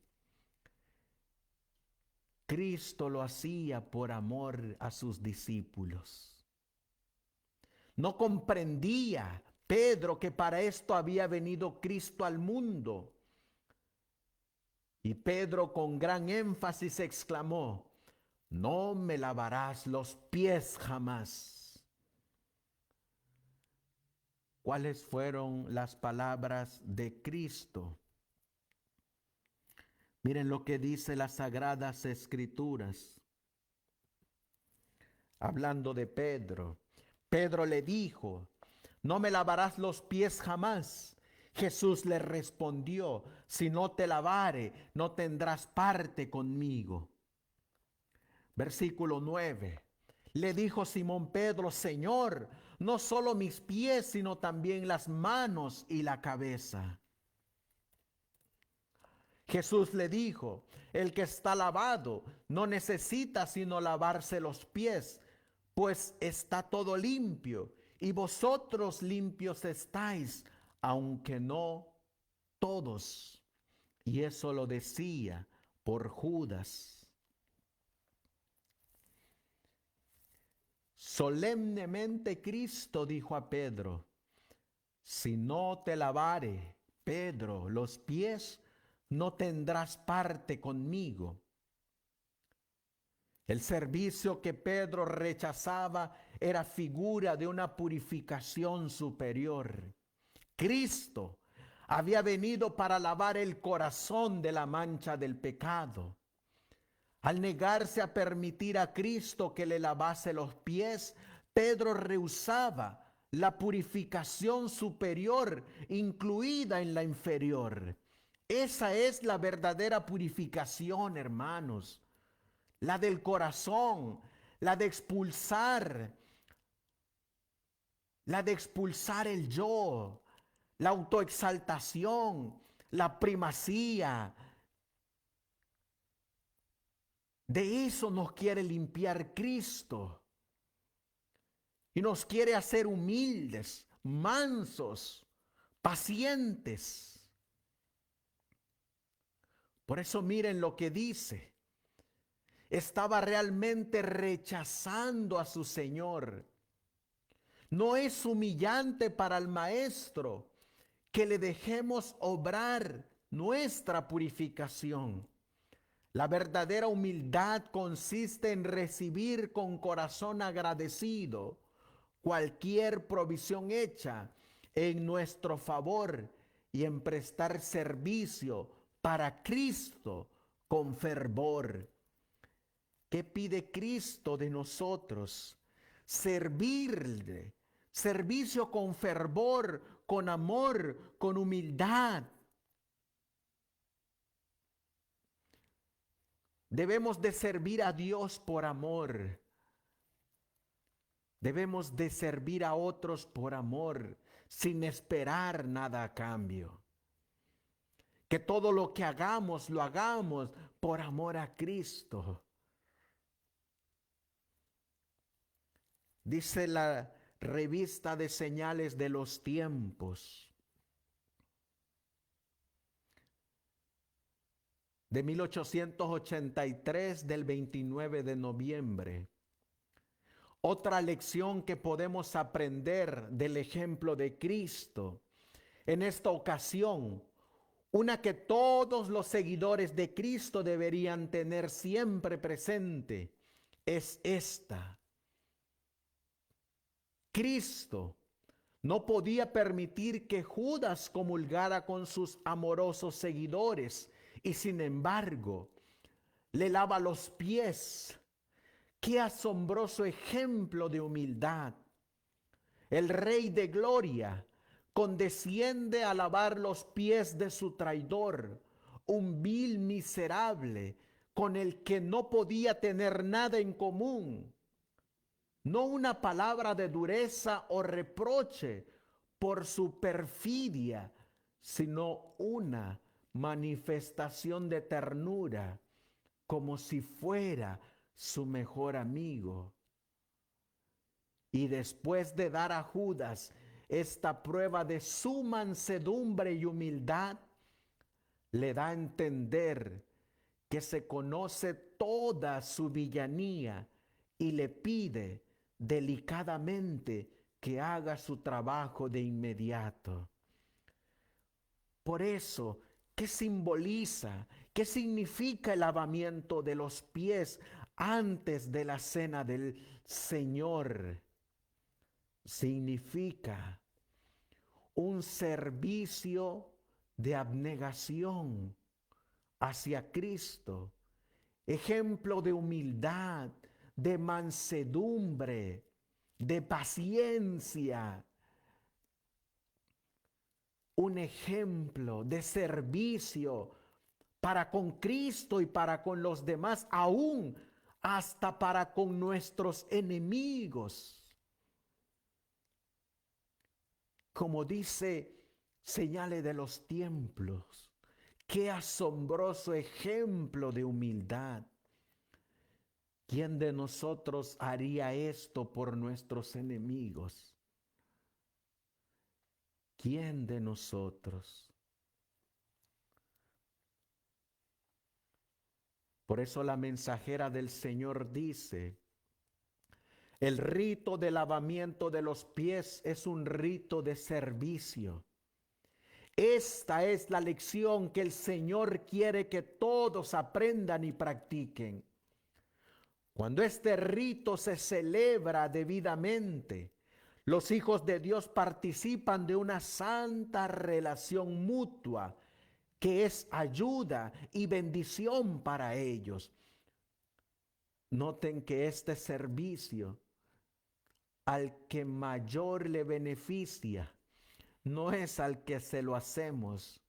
Cristo lo hacía por amor a sus discípulos. No comprendía Pedro que para esto había venido Cristo al mundo. Y Pedro con gran énfasis exclamó, no me lavarás los pies jamás. ¿Cuáles fueron las palabras de Cristo? Miren lo que dice las Sagradas Escrituras. Hablando de Pedro, Pedro le dijo, no me lavarás los pies jamás. Jesús le respondió, si no te lavare, no tendrás parte conmigo. Versículo 9. Le dijo Simón Pedro, Señor, no solo mis pies, sino también las manos y la cabeza. Jesús le dijo, el que está lavado no necesita sino lavarse los pies, pues está todo limpio, y vosotros limpios estáis, aunque no todos. Y eso lo decía por Judas. Solemnemente Cristo dijo a Pedro: si no te lavare, Pedro, los pies, no tendrás parte conmigo. El servicio que Pedro rechazaba era figura de una purificación superior. Cristo había venido para lavar el corazón de la mancha del pecado. Al negarse a permitir a Cristo que le lavase los pies, Pedro rehusaba la purificación superior incluida en la inferior. Esa es la verdadera purificación, hermanos, la del corazón, la de expulsar, la de expulsar el yo, la autoexaltación, la primacía. De eso nos quiere limpiar Cristo. Y nos quiere hacer humildes, mansos, pacientes. Por eso miren lo que dice. Estaba realmente rechazando a su Señor. No es humillante para el maestro que le dejemos obrar nuestra purificación. La verdadera humildad consiste en recibir con corazón agradecido cualquier provisión hecha en nuestro favor y en prestar servicio para Cristo con fervor. ¿Qué pide Cristo de nosotros? Servirle, servicio con fervor, con amor, con humildad. Debemos de servir a Dios por amor. Debemos de servir a otros por amor, sin esperar nada a cambio. Que todo lo que hagamos, lo hagamos por amor a Cristo. Dice la revista de señales de los tiempos de 1883, del 29 de noviembre. Otra lección que podemos aprender del ejemplo de Cristo en esta ocasión, una que todos los seguidores de Cristo deberían tener siempre presente, es esta. Cristo no podía permitir que Judas comulgara con sus amorosos seguidores y sin embargo le lava los pies. ¡Qué asombroso ejemplo de humildad! El Rey de Gloria condesciende a lavar los pies de su traidor, un vil miserable con el que no podía tener nada en común. No una palabra de dureza o reproche por su perfidia, sino una manifestación de ternura, como si fuera su mejor amigo. Y después de dar a Judas esta prueba de su mansedumbre y humildad, le da a entender que se conoce toda su villanía y le pide delicadamente que haga su trabajo de inmediato. Por eso, ¿qué simboliza? ¿Qué significa el lavamiento de los pies antes de la cena del Señor? Significa un servicio de abnegación hacia Cristo, ejemplo de humildad, de mansedumbre, de paciencia, un ejemplo de servicio para con Cristo y para con los demás, aún hasta para con nuestros enemigos. Como dice Señales de los Tiempos, qué asombroso ejemplo de humildad. ¿Quién de nosotros haría esto por nuestros enemigos? ¿Quién de nosotros? Por eso la mensajera del Señor dice, el rito de lavamiento de los pies es un rito de servicio. Esta es la lección que el Señor quiere que todos aprendan y practiquen. Cuando este rito se celebra debidamente, los hijos de Dios participan de una santa relación mutua que es ayuda y bendición para ellos. Noten que este servicio al que mayor le beneficia no es al que se lo hacemos,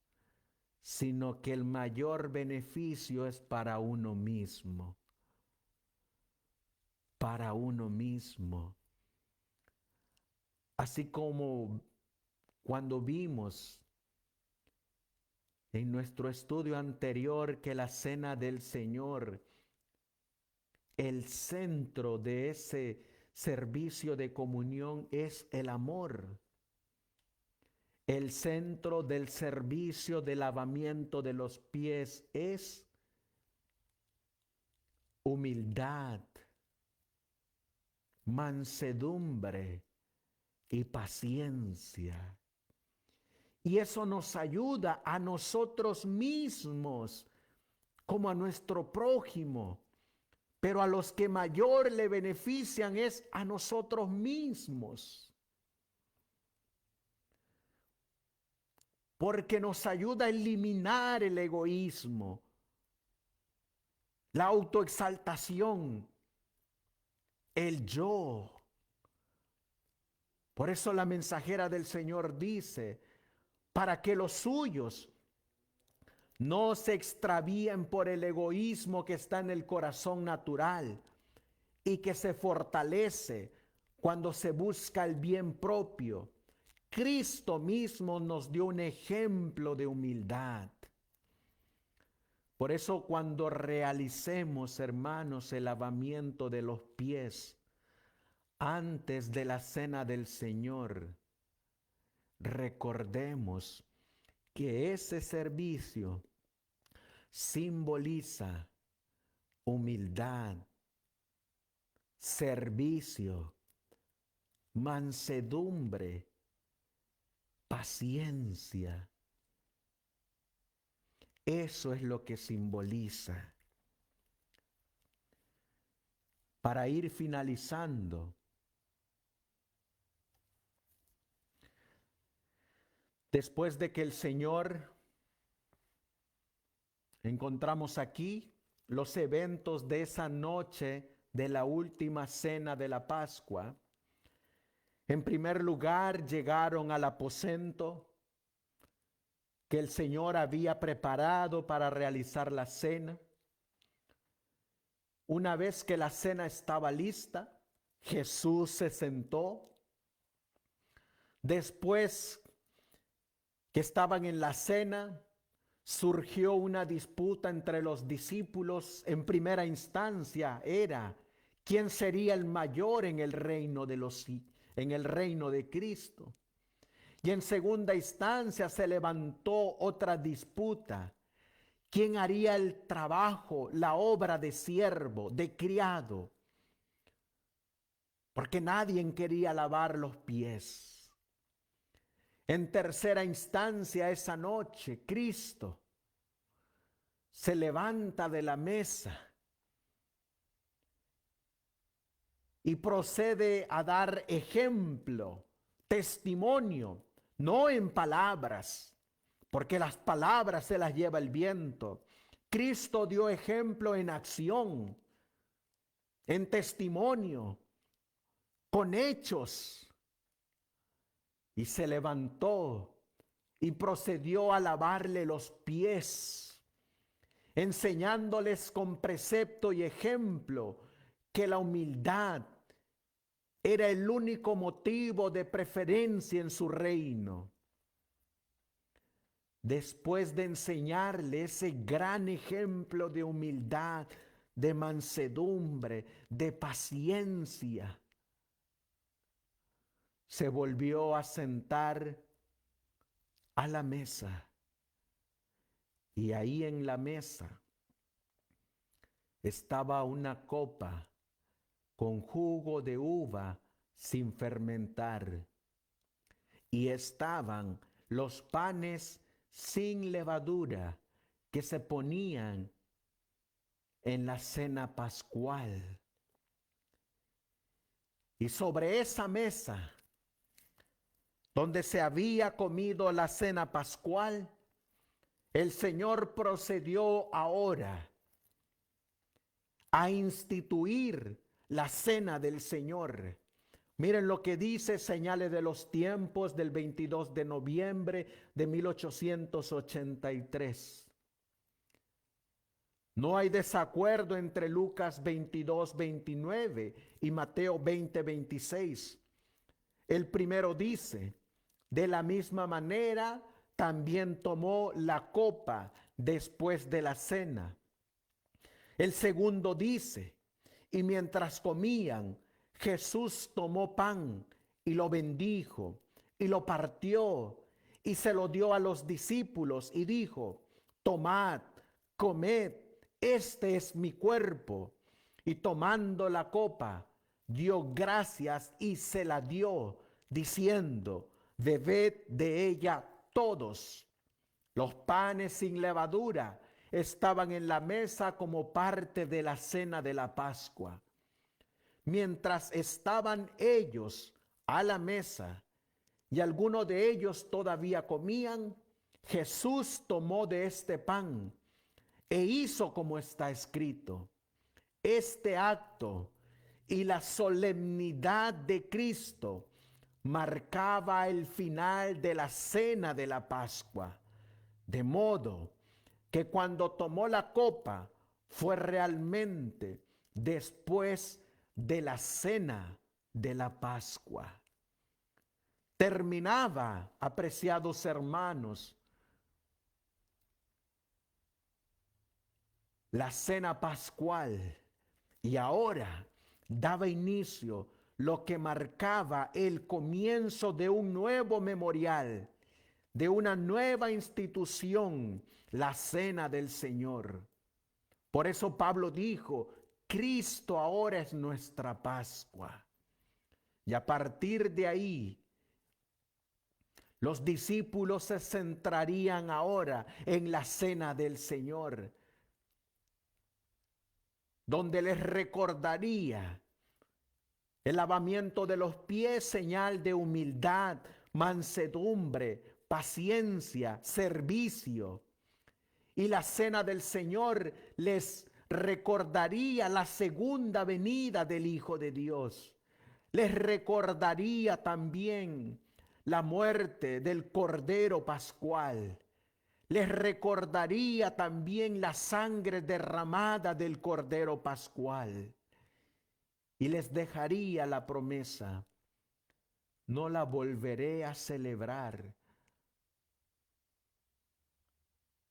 sino que el mayor beneficio es para uno mismo. Para uno mismo. Así como cuando vimos en nuestro estudio anterior que la cena del Señor, el centro de ese servicio de comunión es el amor. El centro del servicio de lavamiento de los pies es humildad, mansedumbre y paciencia. Y eso nos ayuda a nosotros mismos como a nuestro prójimo. Pero a los que mayor le benefician es a nosotros mismos. Porque nos ayuda a eliminar el egoísmo, la autoexaltación, el yo. Por eso la mensajera del Señor dice, para que los suyos no se extravíen por el egoísmo que está en el corazón natural y que se fortalece cuando se busca el bien propio. Cristo mismo nos dio un ejemplo de humildad. Por eso cuando realicemos, hermanos, el lavamiento de los pies antes de la cena del Señor, recordemos que ese servicio simboliza humildad, servicio, mansedumbre, paciencia. Eso es lo que simboliza. Para ir finalizando, después de que el Señor, encontramos aquí los eventos de esa noche de la última cena de la Pascua. En primer lugar, llegaron al aposento que el Señor había preparado para realizar la cena. Una vez que la cena estaba lista, Jesús se sentó. Después que estaban en la cena, surgió una disputa entre los discípulos. En primera instancia era quién sería el mayor en el reino de Cristo. Y en segunda instancia se levantó otra disputa. ¿Quién haría el trabajo, la obra de siervo, de criado? Porque nadie quería lavar los pies. En tercera instancia, esa noche, Cristo se levanta de la mesa y procede a dar ejemplo, testimonio, no en palabras, porque las palabras se las lleva el viento. Cristo dio ejemplo en acción, en testimonio, con hechos. Y se levantó y procedió a lavarle los pies, enseñándoles con precepto y ejemplo que la humildad era el único motivo de preferencia en su reino. Después de enseñarle ese gran ejemplo de humildad, de mansedumbre, de paciencia, se volvió a sentar a la mesa. Y ahí en la mesa estaba una copa con jugo de uva sin fermentar, y estaban los panes sin levadura que se ponían en la cena pascual. Y sobre esa mesa, donde se había comido la cena pascual, el Señor procedió ahora a instituir la cena del Señor. Miren lo que dice Señales de los Tiempos del 22 de noviembre de 1883. No hay desacuerdo entre Lucas 22, 29 y Mateo 20, 26. El primero dice: de la misma manera también tomó la copa después de la cena. El segundo dice: y mientras comían, Jesús tomó pan y lo bendijo y lo partió y se lo dio a los discípulos y dijo: tomad, comed, este es mi cuerpo. Y tomando la copa, dio gracias y se la dio, diciendo: bebed de ella todos. Los panes sin levadura estaban en la mesa como parte de la cena de la Pascua. Mientras estaban ellos a la mesa y algunos de ellos todavía comían, Jesús tomó de este pan e hizo como está escrito. Este acto y la solemnidad de Cristo marcaba el final de la cena de la Pascua, de modo que cuando tomó la copa fue realmente después de la cena de la Pascua. Terminaba, apreciados hermanos, la cena pascual, y ahora daba inicio lo que marcaba el comienzo de un nuevo memorial, de una nueva institución, la cena del Señor. Por eso Pablo dijo: Cristo ahora es nuestra Pascua. Y a partir de ahí, los discípulos se centrarían ahora en la cena del Señor, donde les recordaría el lavamiento de los pies, señal de humildad, mansedumbre, paciencia, servicio. Y la cena del Señor les recordaría la segunda venida del Hijo de Dios. Les recordaría también la muerte del Cordero Pascual. Les recordaría también la sangre derramada del Cordero Pascual. Y les dejaría la promesa: no la volveré a celebrar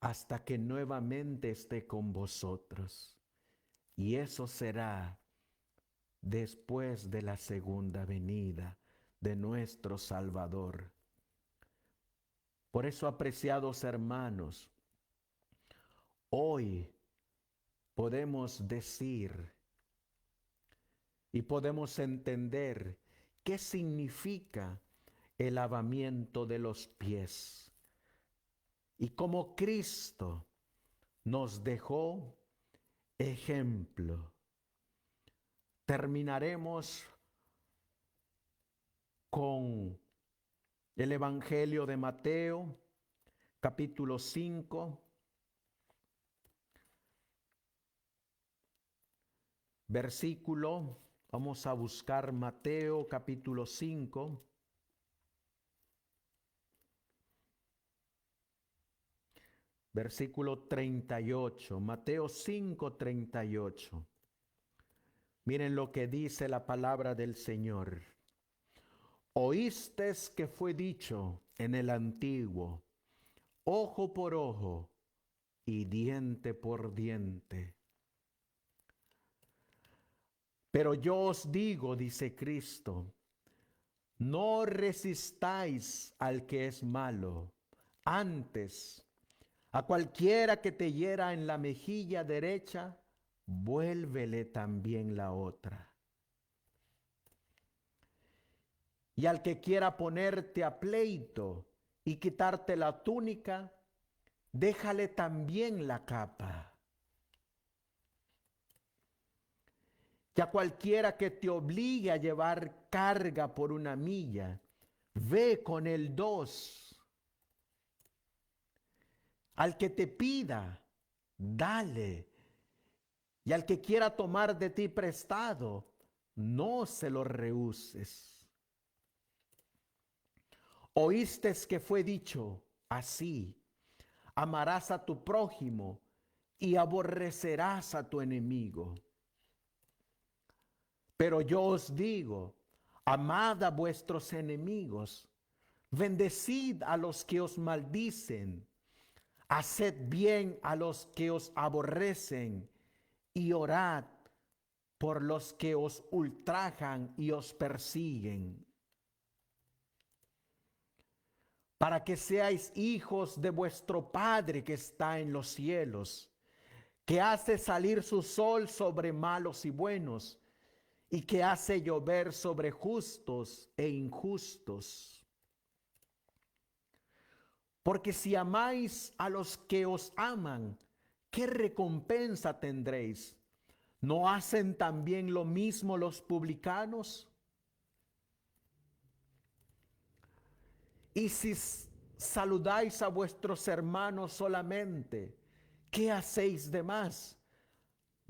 hasta que nuevamente esté con vosotros. Y eso será después de la segunda venida de nuestro Salvador. Por eso, apreciados hermanos, hoy podemos decir y podemos entender qué significa el lavamiento de los pies y cómo Cristo nos dejó ejemplo. Terminaremos con el Evangelio de Mateo, capítulo 5, versículo, vamos a buscar Mateo capítulo 5, versículo 38, Mateo 5, 38. Miren lo que dice la palabra del Señor. Oísteis que fue dicho en el antiguo: ojo por ojo y diente por diente. Pero yo os digo, dice Cristo, no resistáis al que es malo. Antes, a cualquiera que te hiera en la mejilla derecha, vuélvele también la otra. Y al que quiera ponerte a pleito y quitarte la túnica, déjale también la capa. Y a cualquiera que te obligue a llevar carga por 1 milla, ve con él 2. Al que te pida, dale. Y al que quiera tomar de ti prestado, no se lo rehuses. Oíste que fue dicho así: amarás a tu prójimo y aborrecerás a tu enemigo. Pero yo os digo, amad a vuestros enemigos, bendecid a los que os maldicen, haced bien a los que os aborrecen y orad por los que os ultrajan y os persiguen, para que seáis hijos de vuestro Padre que está en los cielos, que hace salir su sol sobre malos y buenos, y que hace llover sobre justos e injustos. Porque si amáis a los que os aman, ¿qué recompensa tendréis? ¿No hacen también lo mismo los publicanos? Y si saludáis a vuestros hermanos solamente, ¿qué hacéis de más?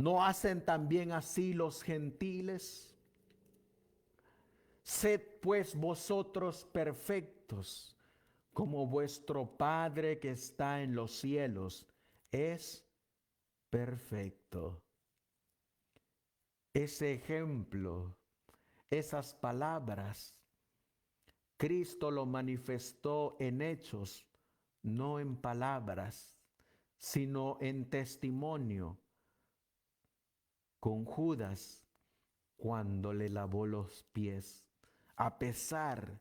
¿No hacen también así los gentiles? Sed pues vosotros perfectos, como vuestro Padre que está en los cielos es perfecto. Ese ejemplo, esas palabras, Cristo lo manifestó en hechos, no en palabras, sino en testimonio con Judas cuando le lavó los pies, a pesar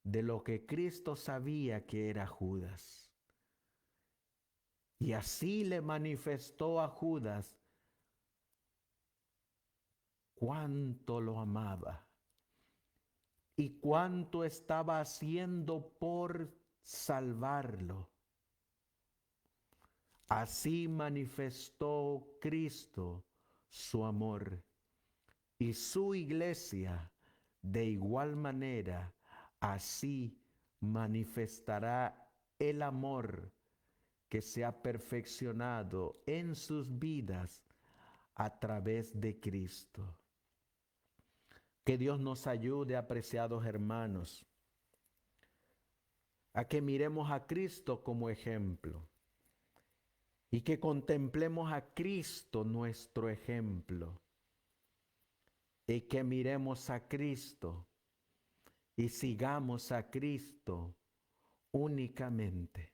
de lo que Cristo sabía que era Judas. Y así le manifestó a Judas cuánto lo amaba y cuánto estaba haciendo por salvarlo. Así manifestó Cristo su amor, y su iglesia de igual manera así manifestará el amor que se ha perfeccionado en sus vidas a través de Cristo. Que Dios nos ayude, apreciados hermanos, a que miremos a Cristo como ejemplo y que contemplemos a Cristo nuestro ejemplo y que miremos a Cristo y sigamos a Cristo únicamente.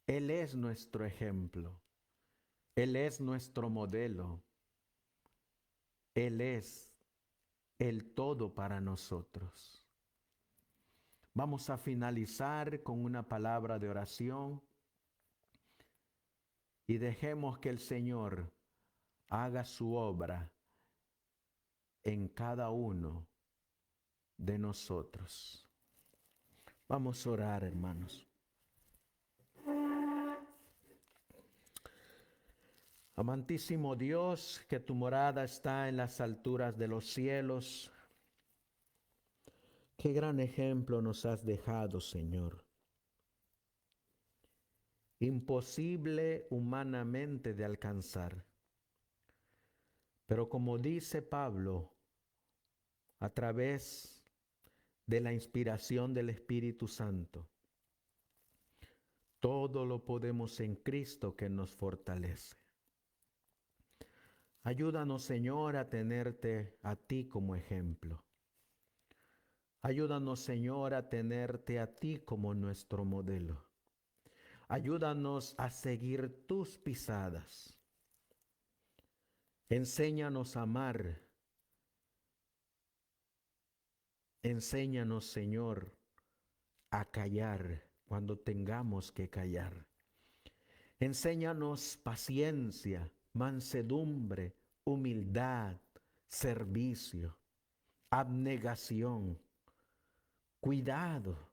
Él es nuestro ejemplo, Él es nuestro modelo, Él es el todo para nosotros. Vamos a finalizar con una palabra de oración y dejemos que el Señor haga su obra en cada uno de nosotros. Vamos a orar, hermanos. Amantísimo Dios, que tu morada está en las alturas de los cielos. Qué gran ejemplo nos has dejado, Señor. Imposible humanamente de alcanzar. Pero como dice Pablo, a través de la inspiración del Espíritu Santo, todo lo podemos en Cristo que nos fortalece. Ayúdanos, Señor, a tenerte a ti como ejemplo. Ayúdanos, Señor, a tenerte a ti como nuestro modelo. Ayúdanos a seguir tus pisadas. Enséñanos a amar. Enséñanos, Señor, a callar cuando tengamos que callar. Enséñanos paciencia mansedumbre, humildad, servicio, abnegación, cuidado.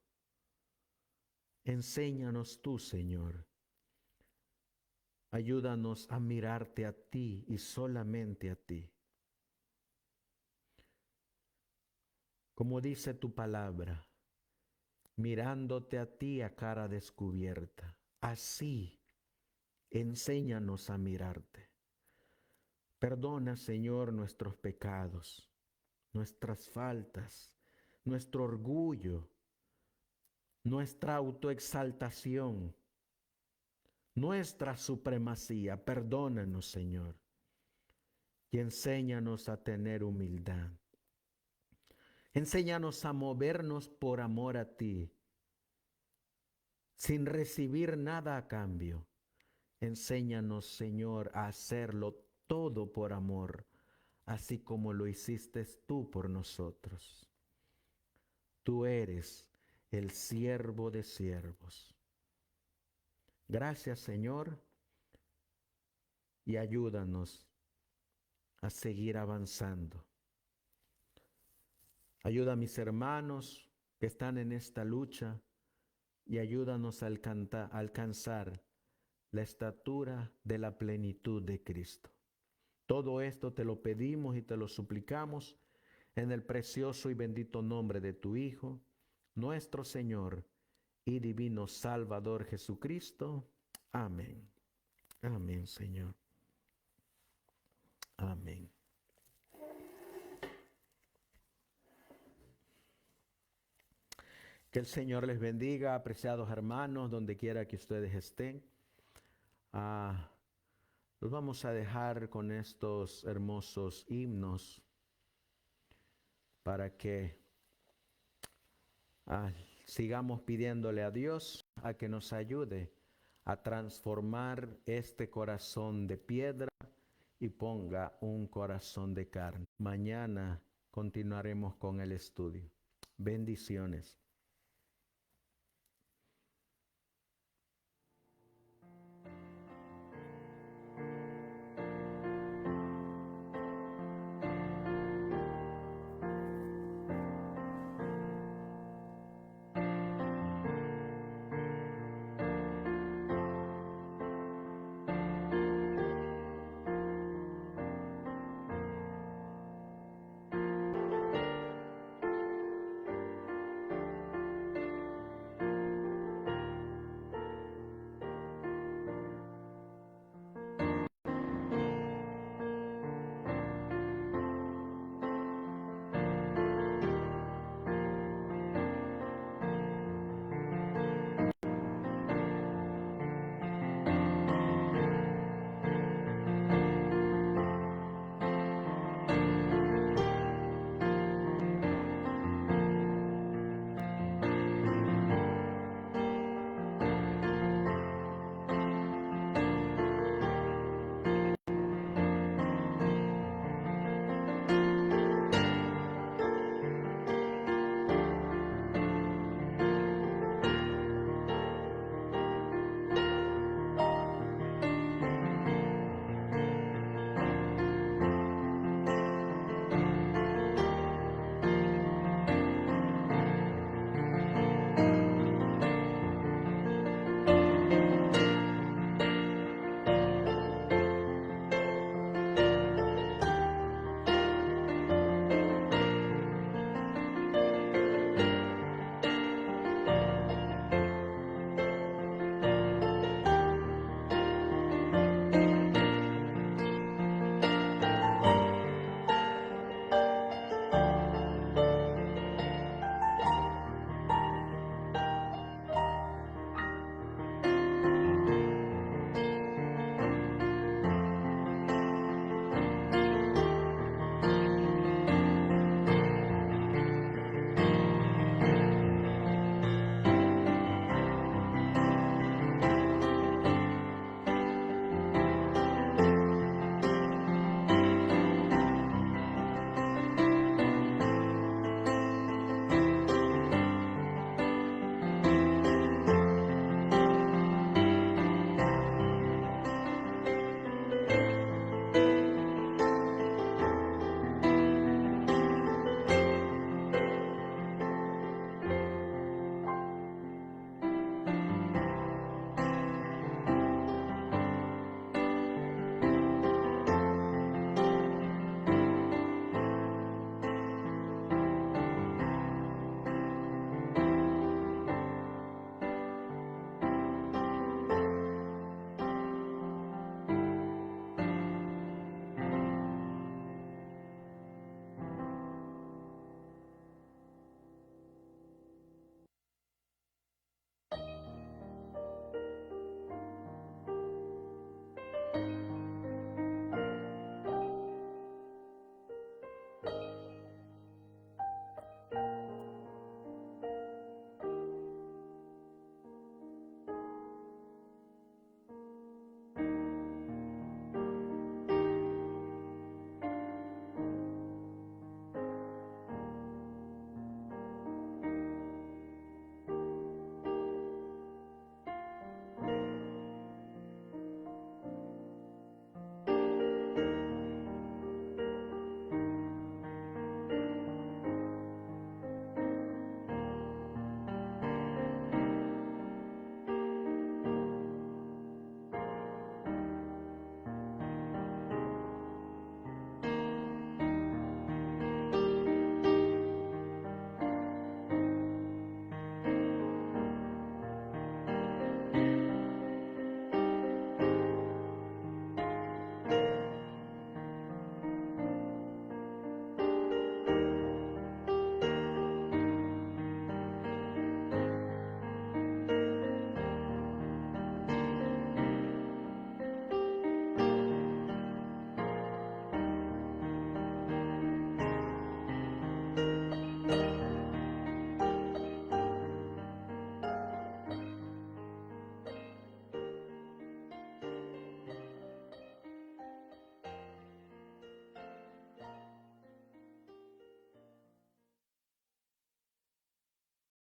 Enséñanos tú, Señor. Ayúdanos a mirarte a ti y solamente a ti. Como dice tu palabra, mirándote a ti a cara descubierta. Así, enséñanos a mirarte. Perdona, Señor, nuestros pecados, nuestras faltas, nuestro orgullo, nuestra autoexaltación, nuestra supremacía. Perdónanos, Señor, y enséñanos a tener humildad. Enséñanos a movernos por amor a ti, sin recibir nada a cambio. Enséñanos, Señor, a hacerlo todo por amor, así como lo hiciste tú por nosotros. Tú eres el siervo de siervos. Gracias, Señor, y ayúdanos a seguir avanzando. Ayuda a mis hermanos que están en esta lucha y ayúdanos a alcanzar la estatura de la plenitud de Cristo. Todo esto te lo pedimos y te lo suplicamos en el precioso y bendito nombre de tu Hijo, nuestro Señor y divino Salvador Jesucristo. Amén. Amén, Señor. Amén. Que el Señor les bendiga, apreciados hermanos, donde quiera que ustedes estén. Los vamos a dejar con estos hermosos himnos para que sigamos pidiéndole a Dios a que nos ayude a transformar este corazón de piedra y ponga un corazón de carne. Mañana continuaremos con el estudio. Bendiciones.